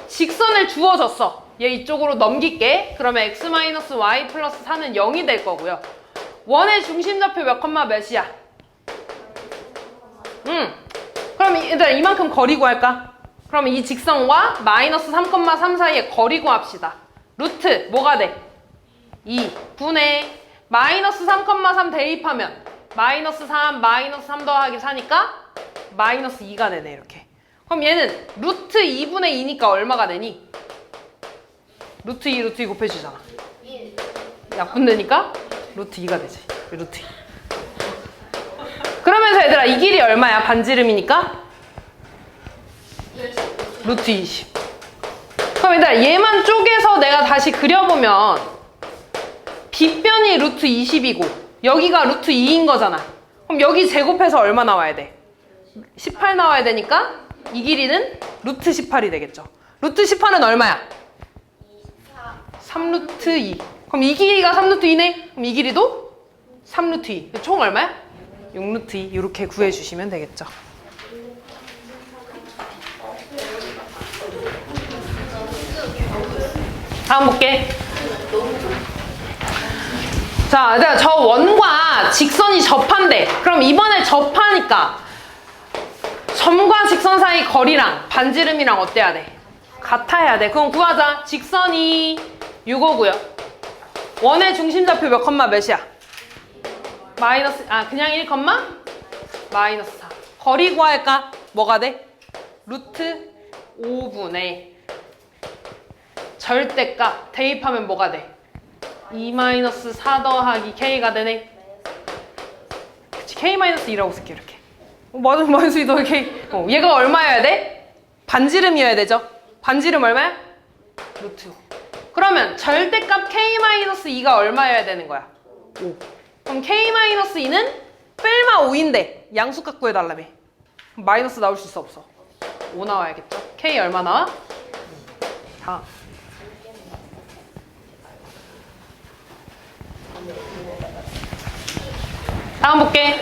직선을 주어졌어. 얘 이쪽으로 넘길게. 그러면 x-y 플러스 4는 0이 될 거고요. 원의 중심좌표 몇 컴마 몇이야? 그럼 얘들아 이만큼 거리 구할까? 그러면 이 직선과 마이너스 3,3 사이에 거리 구합시다. 루트 뭐가 돼? 2 분의 마이너스 3,3 대입하면 마이너스 3 더하기 4니까 마이너스 2가 되네 이렇게. 그럼 얘는 루트 2분의 2니까 얼마가 되니? 루트 2 곱해주잖아. 약분되니까 루트 2가 되지. 루트 2. 그러면서 얘들아 이 길이 얼마야? 반지름이니까? 루트 20. 그럼 얘들아 얘만 쪼개서 내가 다시 그려보면 빗변이 루트 20이고 여기가 루트 2인 거잖아. 그럼 여기 제곱해서 얼마 나와야 돼? 18 나와야 되니까 이 길이는 루트 18이 되겠죠. 루트 18은 얼마야? 3루트 2. 그럼 이 길이가 3루트 2네? 그럼 이 길이도 3루트 2. 총 얼마야? 6루트 2. 이렇게 구해주시면 되겠죠. 다음 볼게. 자, 내가 저 원과 직선이 접한대. 그럼 이번에 접하니까 점과 직선 사이 거리랑 반지름이랑 어때야 돼? 같아야 돼. 그럼 구하자. 직선이 6호고요. 원의 중심좌표 몇 컴마 몇이야? 마이너스, 그냥 1 컴마? 마이너스 4. 거리 구할까? 뭐가 돼? 루트 5분의 절대값 대입하면 뭐가 돼? 2-4 더하기 K가 되네. 그치, K-2라고 쓸게 이렇게. 마이너스 2 더하기 K. 얘가 얼마여야 돼? 반지름이어야 되죠? 반지름 얼마야? 루트 5. 그러면 절대값 K-2가 얼마여야 되는 거야? 5. 그럼 K-2는 뺄마 5인데 양수값 구해달라며. 마이너스 나올 수 있어 없어? 5 나와야겠죠? K 얼마 나와? 다음. 다음 볼게.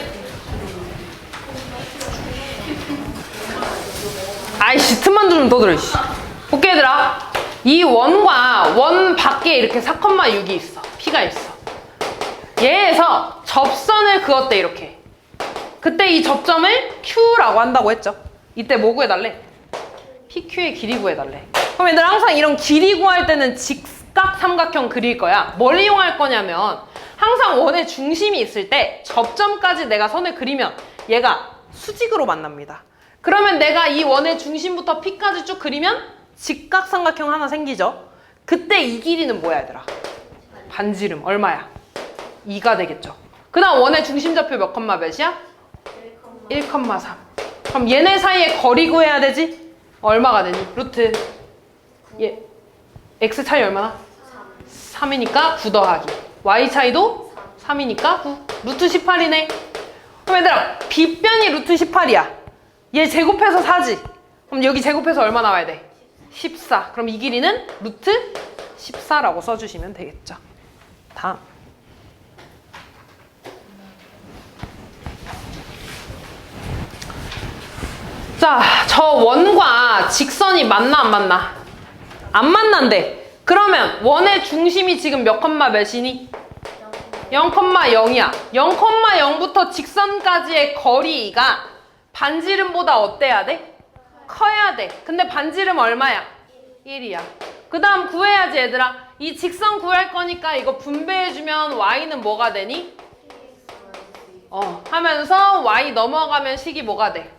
아이씨 틈만 좀 더 들어. 볼게 얘들아. 이 원과 원 밖에 이렇게 4,6이 있어. P가 있어. 얘에서 접선을 그었대 이렇게. 그때 이 접점을 Q라고 한다고 했죠. 이때 뭐 구해달래? PQ의 길이 구해달래. 그럼 얘들 항상 이런 길이 구할 때는 직각 삼각형 그릴 거야. 뭘 이용할 거냐면 항상 원의 중심이 있을 때 접점까지 내가 선을 그리면 얘가 수직으로 만납니다. 그러면 내가 이 원의 중심부터 P까지 쭉 그리면 직각삼각형 하나 생기죠. 그때 이 길이는 뭐야 얘들아? 반지름 얼마야? 2가 되겠죠. 그 다음 원의 중심좌표 몇 컴마 몇이야? 1,3. 그럼 얘네 사이에 거리 구해야 되지? 얼마가 되니? 루트 얘 x 차이 얼마나? 3이니까 9 더하기 y 차이도 3이니까 9. 루트 18이네. 그럼 얘들아 빗변이 루트 18이야. 얘 제곱해서 4지. 그럼 여기 제곱해서 얼마 나와야 돼? 14. 그럼 이 길이는 루트 14라고 써주시면 되겠죠. 다음. 자, 저 원과 직선이 맞나 안 맞나? 안 만난대. 그러면 원의 중심이 지금 몇 컴마 몇이니? 0,0이야. 0,0부터 직선까지의 거리가 반지름보다 어때야 돼? 커야 돼. 근데 반지름 얼마야? 1이야. 그 다음 구해야지 얘들아. 이 직선 구할 거니까 이거 분배해주면 y는 뭐가 되니? 하면서 y 넘어가면 식이 뭐가 돼?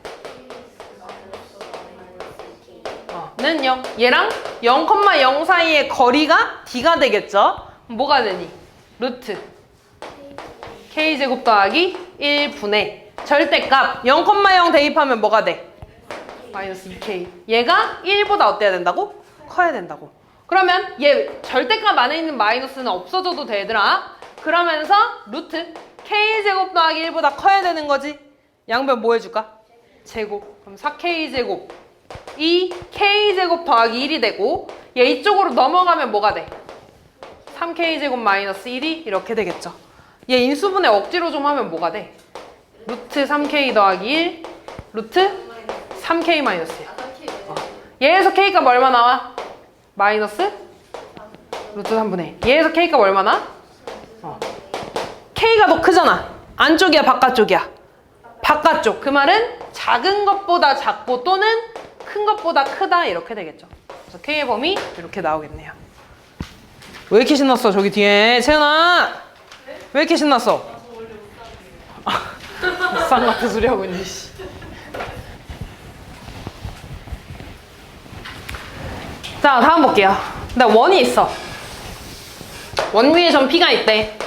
는 0. 얘랑 0,0 사이의 거리가 d가 되겠죠? 뭐가 되니? 루트 k제곱 더하기 1분의 절대값 0,0 대입하면 뭐가 돼? 마이너스 2k. 얘가 1보다 어때야 된다고? 커야 된다고. 그러면 얘 절대값 안에 있는 마이너스는 없어져도 되더라. 그러면서 루트 k제곱 더하기 1보다 커야 되는 거지. 양변 뭐 해줄까? 제곱. 그럼 4k제곱 이 k제곱 더하기 1이 되고 얘 이쪽으로 넘어가면 뭐가 돼? 3k제곱 마이너스 1이 이렇게 되겠죠. 얘 인수분해 억지로 좀 하면 뭐가 돼? 루트 3k 더하기 1 루트 3k 마이너스 1. 얘에서 k값 얼마 나와? 마이너스 루트 3분의 1. 얘에서 k값 얼마 나? k가 더 크잖아. 안쪽이야 바깥쪽이야? 바깥쪽. 그 말은 작은 것보다 작고 또는 큰 것보다 크다 이렇게 되겠죠. 그래서 k의 범위 이렇게 나오겠네요. 왜 이렇게 신났어 저기 뒤에 채연아? 왜 이렇게 신났어? 쌍 같은 소리 하고 있네. 자 다음 볼게요. 나 원이 있어. 원 위에 점 P가 있대.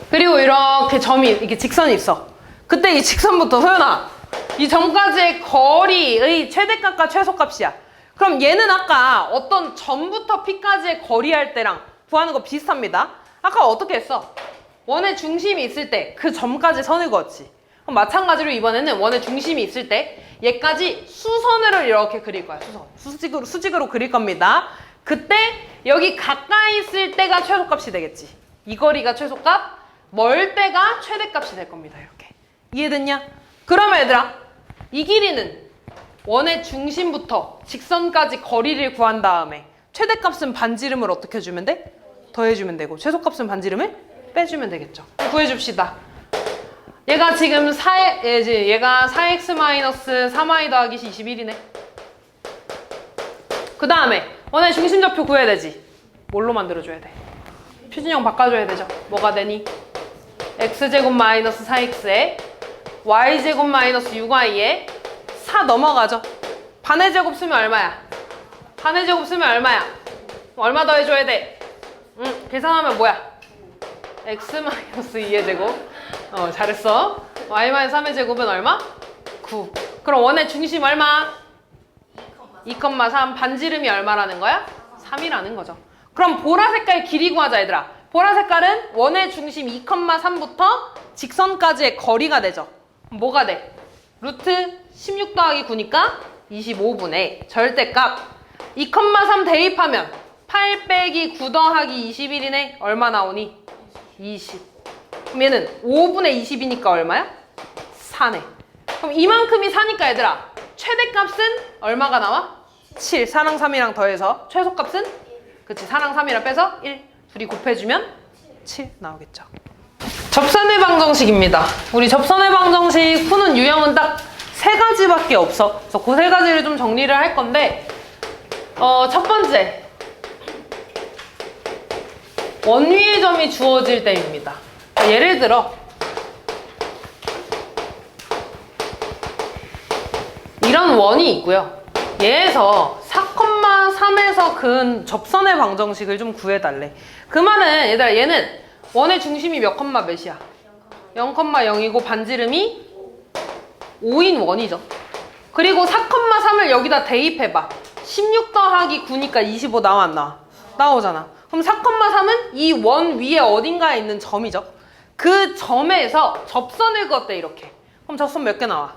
그리고 이렇게 점이 이렇게 직선이 있어. 그때 이 직선부터 소연아 이 점까지의 거리의 최대값과 최소값이야. 그럼 얘는 아까 어떤 점부터 P까지의 거리할 때랑 구하는 거 비슷합니다. 아까 어떻게 했어? 원의 중심이 있을 때 그 점까지 선을 그었지. 그럼 마찬가지로 이번에는 원의 중심이 있을 때 얘까지 수선으로 이렇게 그릴 거야. 수직으로 그릴 겁니다. 그때 여기 가까이 있을 때가 최소값이 되겠지. 이 거리가 최소값, 멀 때가 최대값이 될 겁니다. 이렇게. 이해됐냐? 그러면 얘들아, 이 길이는 원의 중심부터 직선까지 거리를 구한 다음에 최대값은 반지름을 어떻게 해주면 돼? 더해주면 되고 최소값은 반지름을 빼주면 되겠죠. 구해줍시다. 얘가 지금 얘가 4x-3y 더하기 21이네. 그 다음에 원의 중심좌표 구해야 되지. 뭘로 만들어줘야 돼? 표준형 바꿔줘야 되죠. 뭐가 되니? x제곱 마이너스 4x에 y제곱 마이너스 6y에 4 넘어가죠. 반의 제곱 쓰면 얼마야? 반의 제곱 쓰면 얼마야? 얼마 더해줘야 돼? 계산하면 뭐야? x-2의 제곱. 잘했어. y-3의 제곱은 얼마? 9. 그럼 원의 중심 얼마? 2,3. 반지름이 얼마라는 거야? 3이라는 거죠. 그럼 보라 색깔 길이 구하자 얘들아. 보라 색깔은 원의 중심 2,3부터 직선까지의 거리가 되죠. 뭐가 돼? 루트 16 더하기 9니까 25분의 절대값 2,3 대입하면 8 빼기 9 더하기 21이네. 얼마 나오니? 20. 그럼 얘는 5분의 20이니까 얼마야? 4네. 그럼 이만큼이 4니까 얘들아 최대값은 얼마가 나와? 7. 4랑 3이랑 더해서 최소값은? 그치, 4랑 3이랑 빼서 1. 둘이 곱해주면 7 나오겠죠. 접선의 방정식입니다. 우리 접선의 방정식 푸는 유형은 딱 3가지밖에 없어. 그래서 그 3가지를 좀 정리를 할 건데 첫 번째, 원위의 점이 주어질 때입니다. 예를 들어 이런 원이 있고요. 얘에서 4,3에서 그은 접선의 방정식을 좀 구해달래. 그 말은 얘들아 얘는 원의 중심이 몇 컴마 몇이야? 0,0이고 반지름이 5인 원이죠. 그리고 4,3을 여기다 대입해봐. 16 더하기 9니까 25 나와 안 나와? 나오잖아. 그럼 4,3은 이 원 위에 어딘가에 있는 점이죠. 그 점에서 접선을 그었대 이렇게. 그럼 접선 몇 개 나와?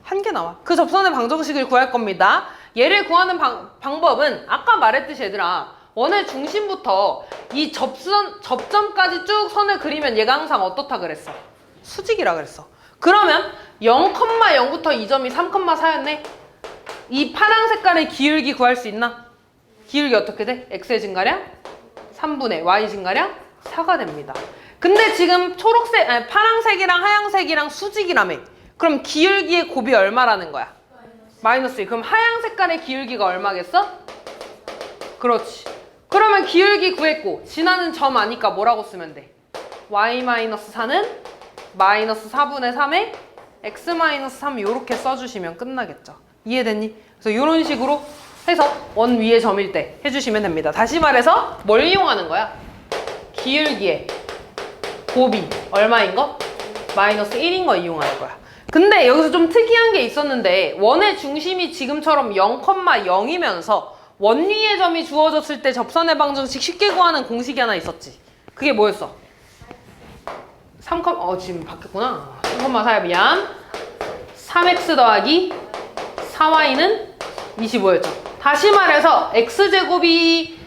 1개 나와. 그 접선의 방정식을 구할 겁니다. 얘를 구하는 방법은 아까 말했듯이 얘들아 원의 중심부터 이 접점까지 쭉 선을 그리면 얘가 항상 어떻다 그랬어? 수직이라 그랬어. 그러면 0,0부터 이 점이 3,4였네. 이 파란 색깔의 기울기 구할 수 있나? 기울기 어떻게 돼? x의 증가량 3분의 y 증가량 4가 됩니다. 근데 지금 파란색이랑 하얀색이랑 수직이라며. 그럼 기울기의 곱이 얼마라는 거야? 마이너스 1. 그럼 하얀 색깔의 기울기가 얼마겠어? 그렇지. 그러면 기울기 구했고 지나는 점 아니까 뭐라고 쓰면 돼? y-4는 마이너스 4분의 3에 x-3 이렇게 써주시면 끝나겠죠. 이해됐니? 그래서 이런 식으로 해서 원 위의 점일 때 해주시면 됩니다. 다시 말해서 뭘 이용하는 거야? 기울기의 곱이 얼마인 거? 마이너스 1인 거 이용하는 거야. 근데 여기서 좀 특이한 게 있었는데 원의 중심이 지금처럼 0,0이면서 원 위의 점이 주어졌을 때 접선의 방정식 쉽게 구하는 공식이 하나 있었지. 그게 뭐였어? 지금 바뀌었구나. 3,4야 미안. 3x 더하기 4y는 25였죠. 다시 말해서 x제곱이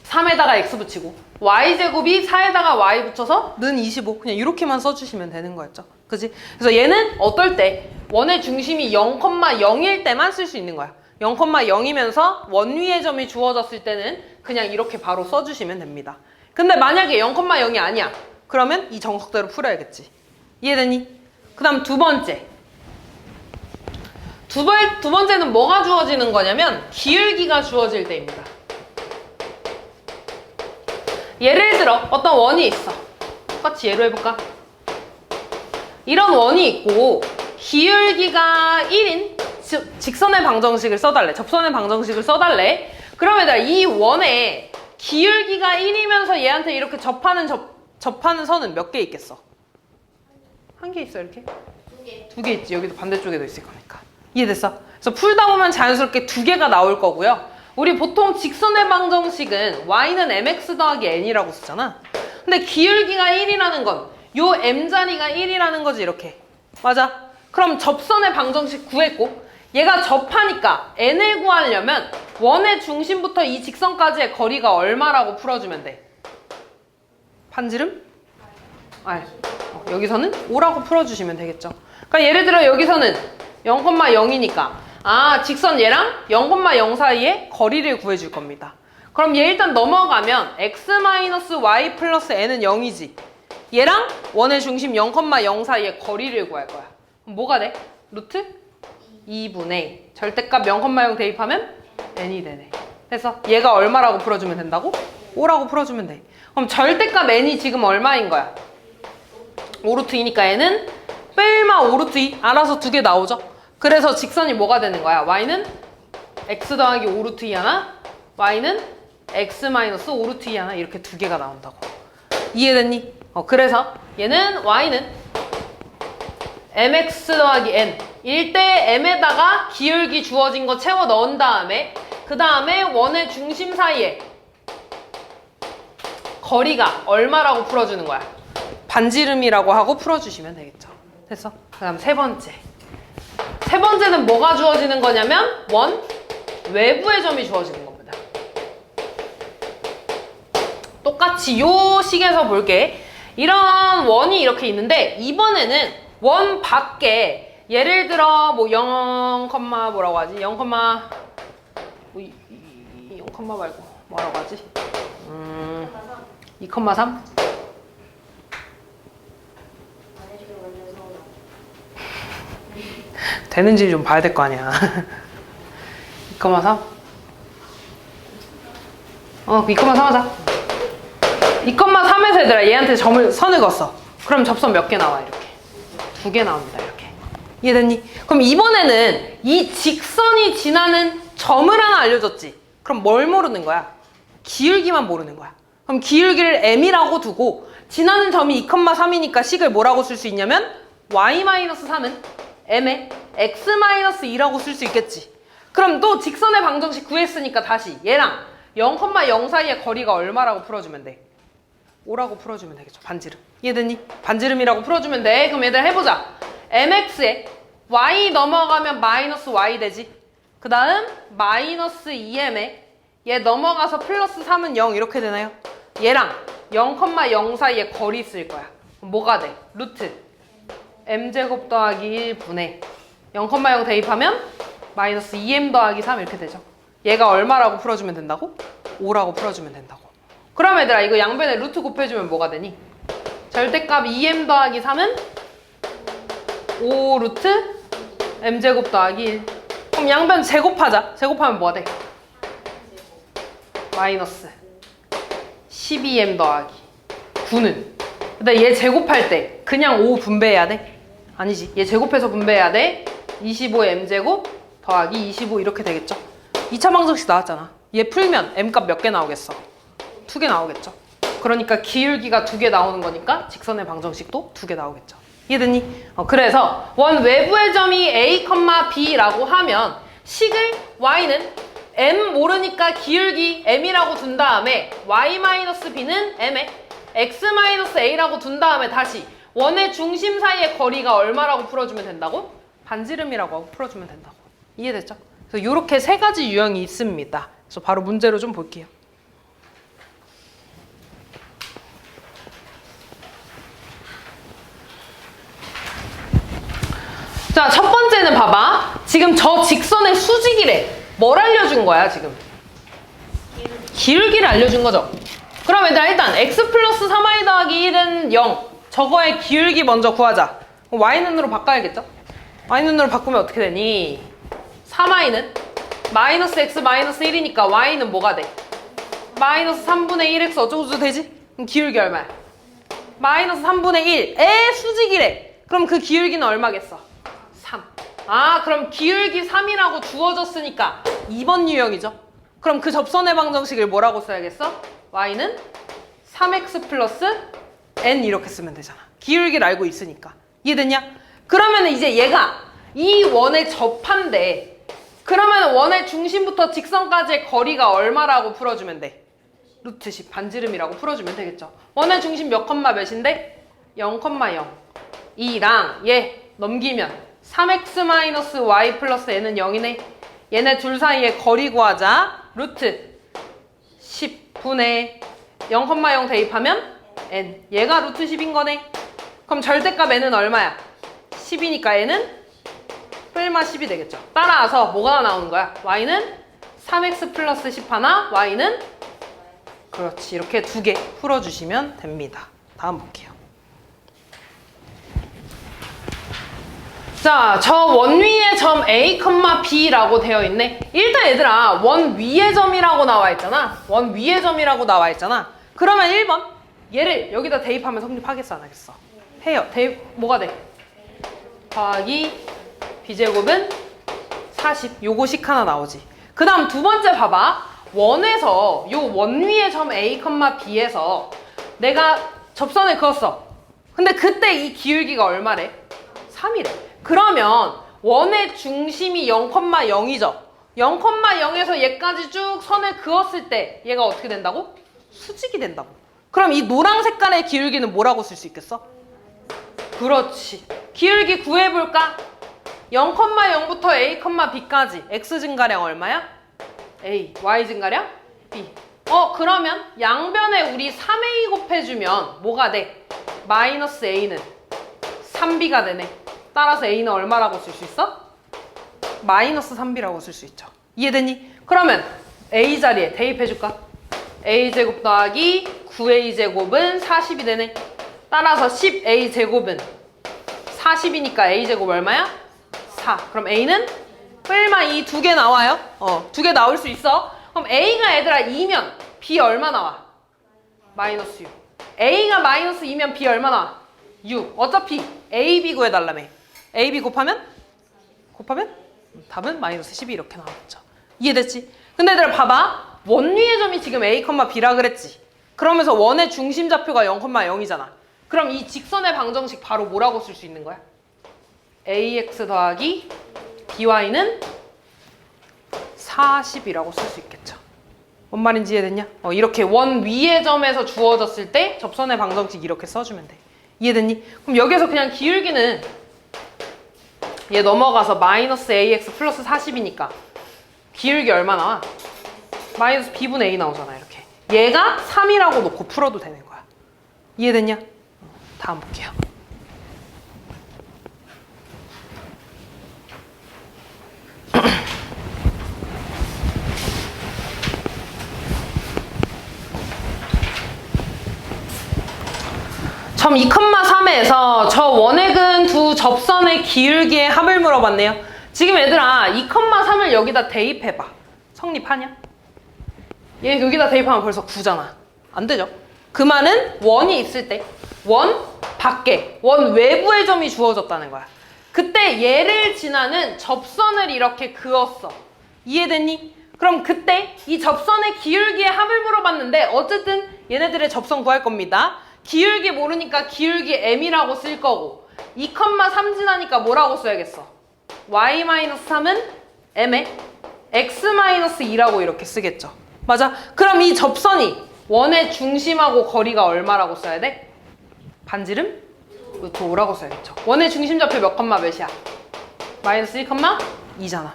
3에다가 x 붙이고 y제곱이 4에다가 y 붙여서 는 25 그냥 이렇게만 써주시면 되는 거였죠. 그치? 그래서 얘는 어떨 때 원의 중심이 0,0일 때만 쓸 수 있는 거야. 0,0이면서 원 위의 점이 주어졌을 때는 그냥 이렇게 바로 써주시면 됩니다. 근데 만약에 0,0이 아니야. 그러면 이 정석대로 풀어야겠지. 이해되니? 그 다음 두 번째. 두 번째는 뭐가 주어지는 거냐면 기울기가 주어질 때입니다. 예를 들어 어떤 원이 있어. 똑같이 예로 해볼까? 이런 원이 있고 기울기가 1인 직선의 방정식을 써달래. 접선의 방정식을 써달래. 그러면 얘들아 이 원에 기울기가 1이면서 얘한테 이렇게 접하는 선은 몇 개 있겠어? 한 개 있어 이렇게? 2개 있지. 여기도 반대쪽에도 있을 거니까. 이해됐어? 그래서 풀다 보면 자연스럽게 두 개가 나올 거고요. 우리 보통 직선의 방정식은 y는 mx 더하기 n이라고 쓰잖아. 근데 기울기가 1이라는 건 요 m자리가 1이라는 거지 이렇게. 맞아? 그럼 접선의 방정식 구했고 얘가 접하니까 n을 구하려면 원의 중심부터 이 직선까지의 거리가 얼마라고 풀어주면 돼? 반지름? R. 여기서는 5라고 풀어주시면 되겠죠. 그러니까 예를 들어 여기서는 0,0이니까 직선 얘랑 0,0 사이에 거리를 구해줄 겁니다. 그럼 얘 일단 넘어가면 x-y 플러스 n은 0이지. 얘랑 원의 중심 0,0 사이에 거리를 구할 거야. 그럼 뭐가 돼? 루트 2분의 절대값 0,0 대입하면 n이 되네. 그래서 얘가 얼마라고 풀어주면 된다고? 5라고 풀어주면 돼. 그럼 절대값 n이 지금 얼마인 거야? 5루트 2니까 n은 뺄마 5루트 2 알아서 두 개 나오죠? 그래서 직선이 뭐가 되는 거야? y는 x 더하기 5루트 2 하나, y는 x 마이너스 5루트 2 하나 이렇게 두 개가 나온다고. 이해됐니? 그래서 얘는 y는 mx 더하기 n 일 때 m에다가 기울기 주어진 거 채워 넣은 다음에 그 다음에 원의 중심 사이에 거리가 얼마라고 풀어주는 거야? 반지름이라고 하고 풀어주시면 되겠죠. 됐어? 그 다음 세 번째. 세 번째는 뭐가 주어지는 거냐면 원 외부의 점이 주어지는 겁니다. 똑같이 요 식에서 볼게. 이런 원이 이렇게 있는데 이번에는 원 밖에 예를 들어 뭐 0, 뭐라고 하지? 0, 0, 말고 뭐라고 하지? 2,3? 되는지 좀 봐야 될 거 아니야. 2,3? 2,3 하자. 2,3에서 얘들아 얘한테 선을 그었어. 그럼 접선 몇 개 나와? 이렇게. 2개 나옵니다. 이렇게. 이해됐니? 그럼 이번에는 이 직선이 지나는 점을 하나 알려줬지. 그럼 뭘 모르는 거야? 기울기만 모르는 거야. 그럼 기울기를 m이라고 두고 지나는 점이 2,3이니까 식을 뭐라고 쓸 수 있냐면 y-3은 m에 x-2라고 쓸 수 있겠지. 그럼 또 직선의 방정식 구했으니까 다시 얘랑 0,0 사이의 거리가 얼마라고 풀어주면 돼? 5라고 풀어주면 되겠죠. 반지름. 이해됐니? 반지름이라고 풀어주면 돼. 그럼 얘들 해보자. mx에 y 넘어가면 마이너스 y 되지. 그 다음 마이너스 2m에 얘 넘어가서 플러스 3은 0 이렇게 되나요? 얘랑 0,0 사이에 거리 쓸 거야. 그럼 뭐가 돼? 루트 m제곱 더하기 1분의 0,0 대입하면 마이너스 2m 더하기 3 이렇게 되죠. 얘가 얼마라고 풀어주면 된다고? 5라고 풀어주면 된다고. 그럼 얘들아 이거 양변에 루트 곱해주면 뭐가 되니? 절대값 2m 더하기 3은 5 루트 m제곱 더하기 1. 그럼 양변 제곱하자. 제곱하면 뭐가 돼? 마이너스 12m 더하기 9는 근데 얘 제곱할 때 그냥 5 분배해야 돼? 아니지. 얘 제곱해서 분배해야 돼. 25m제곱 더하기 25 이렇게 되겠죠. 2차 방정식 나왔잖아. 얘 풀면 m값 몇 개 나오겠어? 2개 나오겠죠. 그러니까 기울기가 2개 나오는 거니까 직선의 방정식도 2개 나오겠죠. 이해됐니? 그래서 원 외부의 점이 a, b라고 하면 식을 y는 m 모르니까 기울기 m이라고 둔 다음에 y-b는 m에 x-a라고 둔 다음에 다시 원의 중심 사이의 거리가 얼마라고 풀어주면 된다고? 반지름이라고 하고 풀어주면 된다고. 이해됐죠? 그래서 이렇게 세 가지 유형이 있습니다. 그래서 바로 문제로 좀 볼게요. 자, 첫 번째는 봐봐. 지금 저 직선의 수직이래. 뭘 알려준 거야, 지금? 기울기를 알려준 거죠. 그럼 얘들아 일단 x 플러스 3y 더하기 1은 0. 저거의 기울기 먼저 구하자. y는으로 바꿔야겠죠? y는으로 바꾸면 어떻게 되니? 3y는 마이너스 x 마이너스 1이니까 y는 뭐가 돼? 마이너스 3분의 1x 어쩌고저쩌고 되지? 그럼 기울기 얼마야? 마이너스 3분의 1의 수직이래. 그럼 그 기울기는 얼마겠어? 3. 그럼 기울기 3이라고 주어졌으니까 2번 유형이죠. 그럼 그 접선의 방정식을 뭐라고 써야겠어? y는 3x 플러스 n 이렇게 쓰면 되잖아. 기울기를 알고 있으니까. 이해됐냐? 그러면 이제 얘가 이 원에 접한대. 그러면 원의 중심부터 직선까지의 거리가 얼마라고 풀어주면 돼? 루트 10 반지름이라고 풀어주면 되겠죠. 원의 중심 몇 컴마 몇인데? 0,0. 2랑 얘 넘기면 3x-y 플러스 n은 0이네. 얘네 둘 사이의 거리 구하자. 루트 10분의 0,0 대입하면 n. 얘가 루트 10인 거네. 그럼 절대값 n은 얼마야? 10이니까 n은 뿔마 10이 되겠죠. 따라서 뭐가 나오는 거야? y는 3x 플러스 10 하나, y는 그렇지. 이렇게 두 개 풀어주시면 됩니다. 다음 볼게요. 자, 저 원 위의 점 A, B라고 되어 있네. 일단 얘들아, 원 위의 점이라고 나와 있잖아. 원 위의 점이라고 나와 있잖아. 그러면 1번. 얘를 여기다 대입하면 성립하겠어, 안 하겠어? 해요. 대입, 뭐가 돼? 더하기 B제곱은 40. 요거식 하나 나오지. 그 다음 두 번째 봐봐. 원에서 요 원 위의 점 A, B에서 내가 접선을 그었어. 근데 그때 이 기울기가 얼마래? 3이래. 그러면 원의 중심이 0,0이죠. 0,0에서 얘까지 쭉 선을 그었을 때 얘가 어떻게 된다고? 수직이 된다고. 그럼 이 노랑 색깔의 기울기는 뭐라고 쓸 수 있겠어? 그렇지. 기울기 구해볼까? 0,0부터 A, B까지 x 증가량 얼마야? A, y 증가량? B. 그러면 양변에 우리 3A 곱해주면 뭐가 돼? 마이너스 A는 3B가 되네. 따라서 A는 얼마라고 쓸 수 있어? 마이너스 3B라고 쓸 수 있죠. 이해되니? 그러면 A 자리에 대입해줄까? A제곱 더하기 9A제곱은 40이 되네. 따라서 10A제곱은 40이니까 A제곱 얼마야? 4. 그럼 A는 뿔마 2 두 개 나와요? 두 개 나올 수 있어. 그럼 A가 얘들아 2면 B 얼마 나와? 마이너스 6. A가 마이너스 2면 B 얼마 나와? 6. 어차피 A, B 구해달라며. A, B 곱하면 답은 마이너스 12 이렇게 나왔죠. 이해됐지? 근데 얘들아 봐봐. 원 위의 점이 지금 A, B라 그랬지. 그러면서 원의 중심 좌표가 0,0이잖아. 그럼 이 직선의 방정식 바로 뭐라고 쓸 수 있는 거야? AX 더하기 BY는 40이라고 쓸 수 있겠죠. 뭔 말인지 이해됐냐? 이렇게 원 위의 점에서 주어졌을 때 접선의 방정식 이렇게 써주면 돼. 이해됐니? 그럼 여기서 그냥 기울기는 얘 넘어가서 마이너스 AX 플러스 40이니까 기울기 얼마 나와? 마이너스 B분의 A 나오잖아. 이렇게. 얘가 3이라고 놓고 풀어도 되는 거야. 이해됐냐? 다음 볼게요. 점 2,3에서 저 원액은 두 접선의 기울기의 합을 물어봤네요. 지금 얘들아 2,3을 여기다 대입해봐. 성립하냐? 얘 여기다 대입하면 벌써 9잖아. 안 되죠? 그 말은 원이 있을 때 원 밖에, 원 외부의 점이 주어졌다는 거야. 그때 얘를 지나는 접선을 이렇게 그었어. 이해됐니? 그럼 그때 이 접선의 기울기의 합을 물어봤는데 어쨌든 얘네들의 접선 구할 겁니다. 기울기 모르니까 기울기 m이라고 쓸 거고 2,3 지나니까 뭐라고 써야겠어? y-3은 m에 x-2라고 이렇게 쓰겠죠. 맞아? 그럼 이 접선이 원의 중심하고 거리가 얼마라고 써야 돼? 반지름? 루트 5라고 써야겠죠. 원의 중심 좌표 몇 컴마 몇이야? 마이너스 1,2잖아.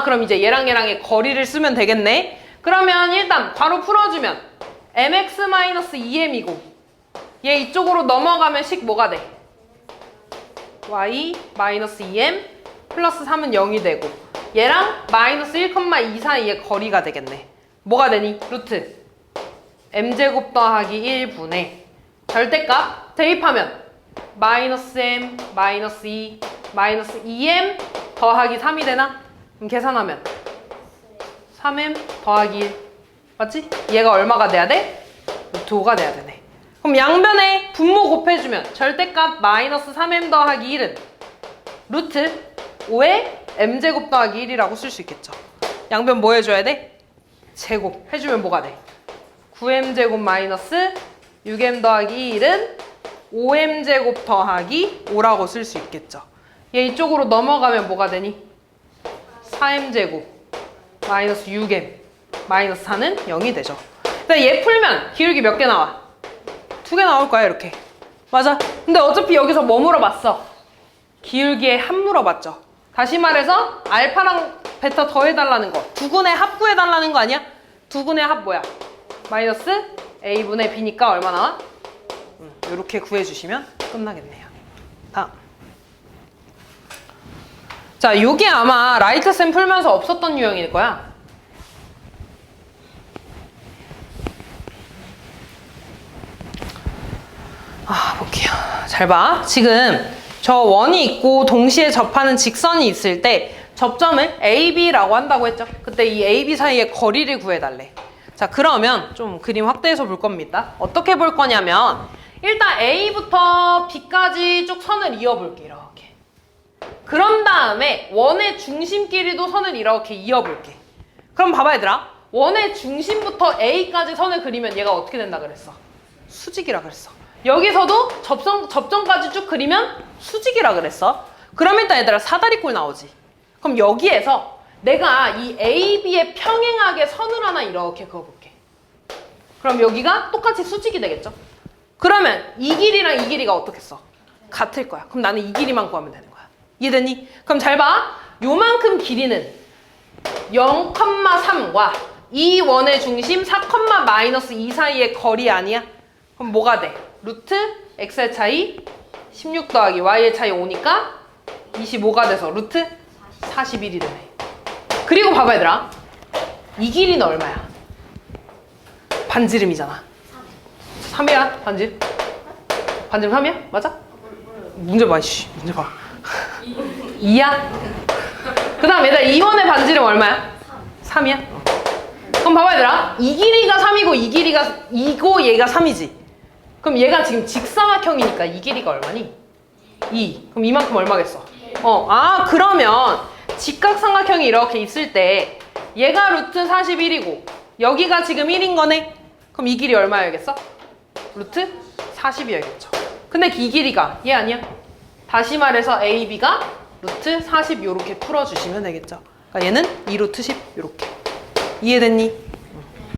그럼 이제 얘랑 얘랑의 거리를 쓰면 되겠네. 그러면 일단 바로 풀어주면 mx-2m이고 얘 이쪽으로 넘어가면 식 뭐가 돼? y-2m 플러스 3은 0이 되고 얘랑 마이너스 1,2 사이의 거리가 되겠네. 뭐가 되니? 루트 m제곱 더하기 1분의 절대값 대입하면 마이너스 m, 마이너스 2, 마이너스 2m 더하기 3이 되나? 그럼 계산하면 3m 더하기 1 맞지? 얘가 얼마가 돼야 돼? 루트 5가 돼야 되네. 그럼 양변에 분모 곱해주면 절대값 마이너스 3m 더하기 1은 루트 5의 m제곱 더하기 1이라고 쓸 수 있겠죠. 양변 뭐 해줘야 돼? 제곱 해주면 뭐가 돼? 9m제곱 마이너스 6m 더하기 1은 5m제곱 더하기 5라고 쓸 수 있겠죠. 얘 이쪽으로 넘어가면 뭐가 되니? 4m제곱 마이너스 6m 마이너스 4는 0이 되죠. 근데 얘 풀면 기울기 몇 개 나와? 2개 나올 거야 이렇게. 맞아. 근데 어차피 여기서 뭐 물어봤어? 기울기에 합 물어봤죠. 다시 말해서 알파랑 베타 더해달라는 거. 두근의 합 구해달라는 거 아니야? 두근의 합 뭐야? 마이너스 a분의 b니까 얼마 나와? 이렇게 구해주시면 끝나겠네요. 다음. 자, 요게 아마 라이트쌤 풀면서 없었던 유형일 거야. 볼게요. 잘 봐. 지금 저 원이 있고 동시에 접하는 직선이 있을 때 접점을 AB라고 한다고 했죠. 그때 이 AB 사이의 거리를 구해달래. 자, 그러면 좀 그림 확대해서 볼 겁니다. 어떻게 볼 거냐면 일단 A부터 B까지 쭉 선을 이어볼게. 이렇게. 그런 다음에 원의 중심끼리도 선을 이렇게 이어볼게. 그럼 봐봐 얘들아. 원의 중심부터 A까지 선을 그리면 얘가 어떻게 된다 그랬어? 수직이라 그랬어. 여기서도 접점까지 쭉 그리면 수직이라 그랬어. 그럼 일단 얘들아 사다리꼴 나오지. 그럼 여기에서 내가 이 AB에 평행하게 선을 하나 이렇게 그어볼게. 그럼 여기가 똑같이 수직이 되겠죠? 그러면 이 길이랑 이 길이가 어떻겠어? 같을 거야. 그럼 나는 이 길이만 구하면 되는 거야. 이해되니? 그럼 잘 봐. 요만큼 길이는 0,3과 이 원의 중심 4,-2 사이의 거리 아니야? 그럼 뭐가 돼? 루트 x의 차이 16 더하기 y의 차이 5니까 25가 돼서 루트 41이 되네. 그리고 봐봐 얘들아. 이 길이는 얼마야? 반지름이잖아. 3이야 반지름. 반지름 3이야? 맞아? 문제 봐. 문제 봐. 2야? 그 다음 얘들아 이 원의 반지름 얼마야? 3이야? 그럼 봐봐 얘들아. 이 길이가 3이고 이 길이가 2고 얘가 3이지. 그럼 얘가 지금 직사각형이니까 이 길이가 얼마니? 2. 그럼 이만큼 얼마겠어? 그러면 직각삼각형이 이렇게 있을 때 얘가 루트 41이고 여기가 지금 1인 거네? 그럼 이 길이 얼마여야겠어? 루트 40이어야겠죠. 근데 이 길이가 얘 아니야? 다시 말해서 AB가 루트 40 요렇게 풀어주시면 되겠죠. 그러니까 얘는 2루트 10 요렇게. 이해됐니?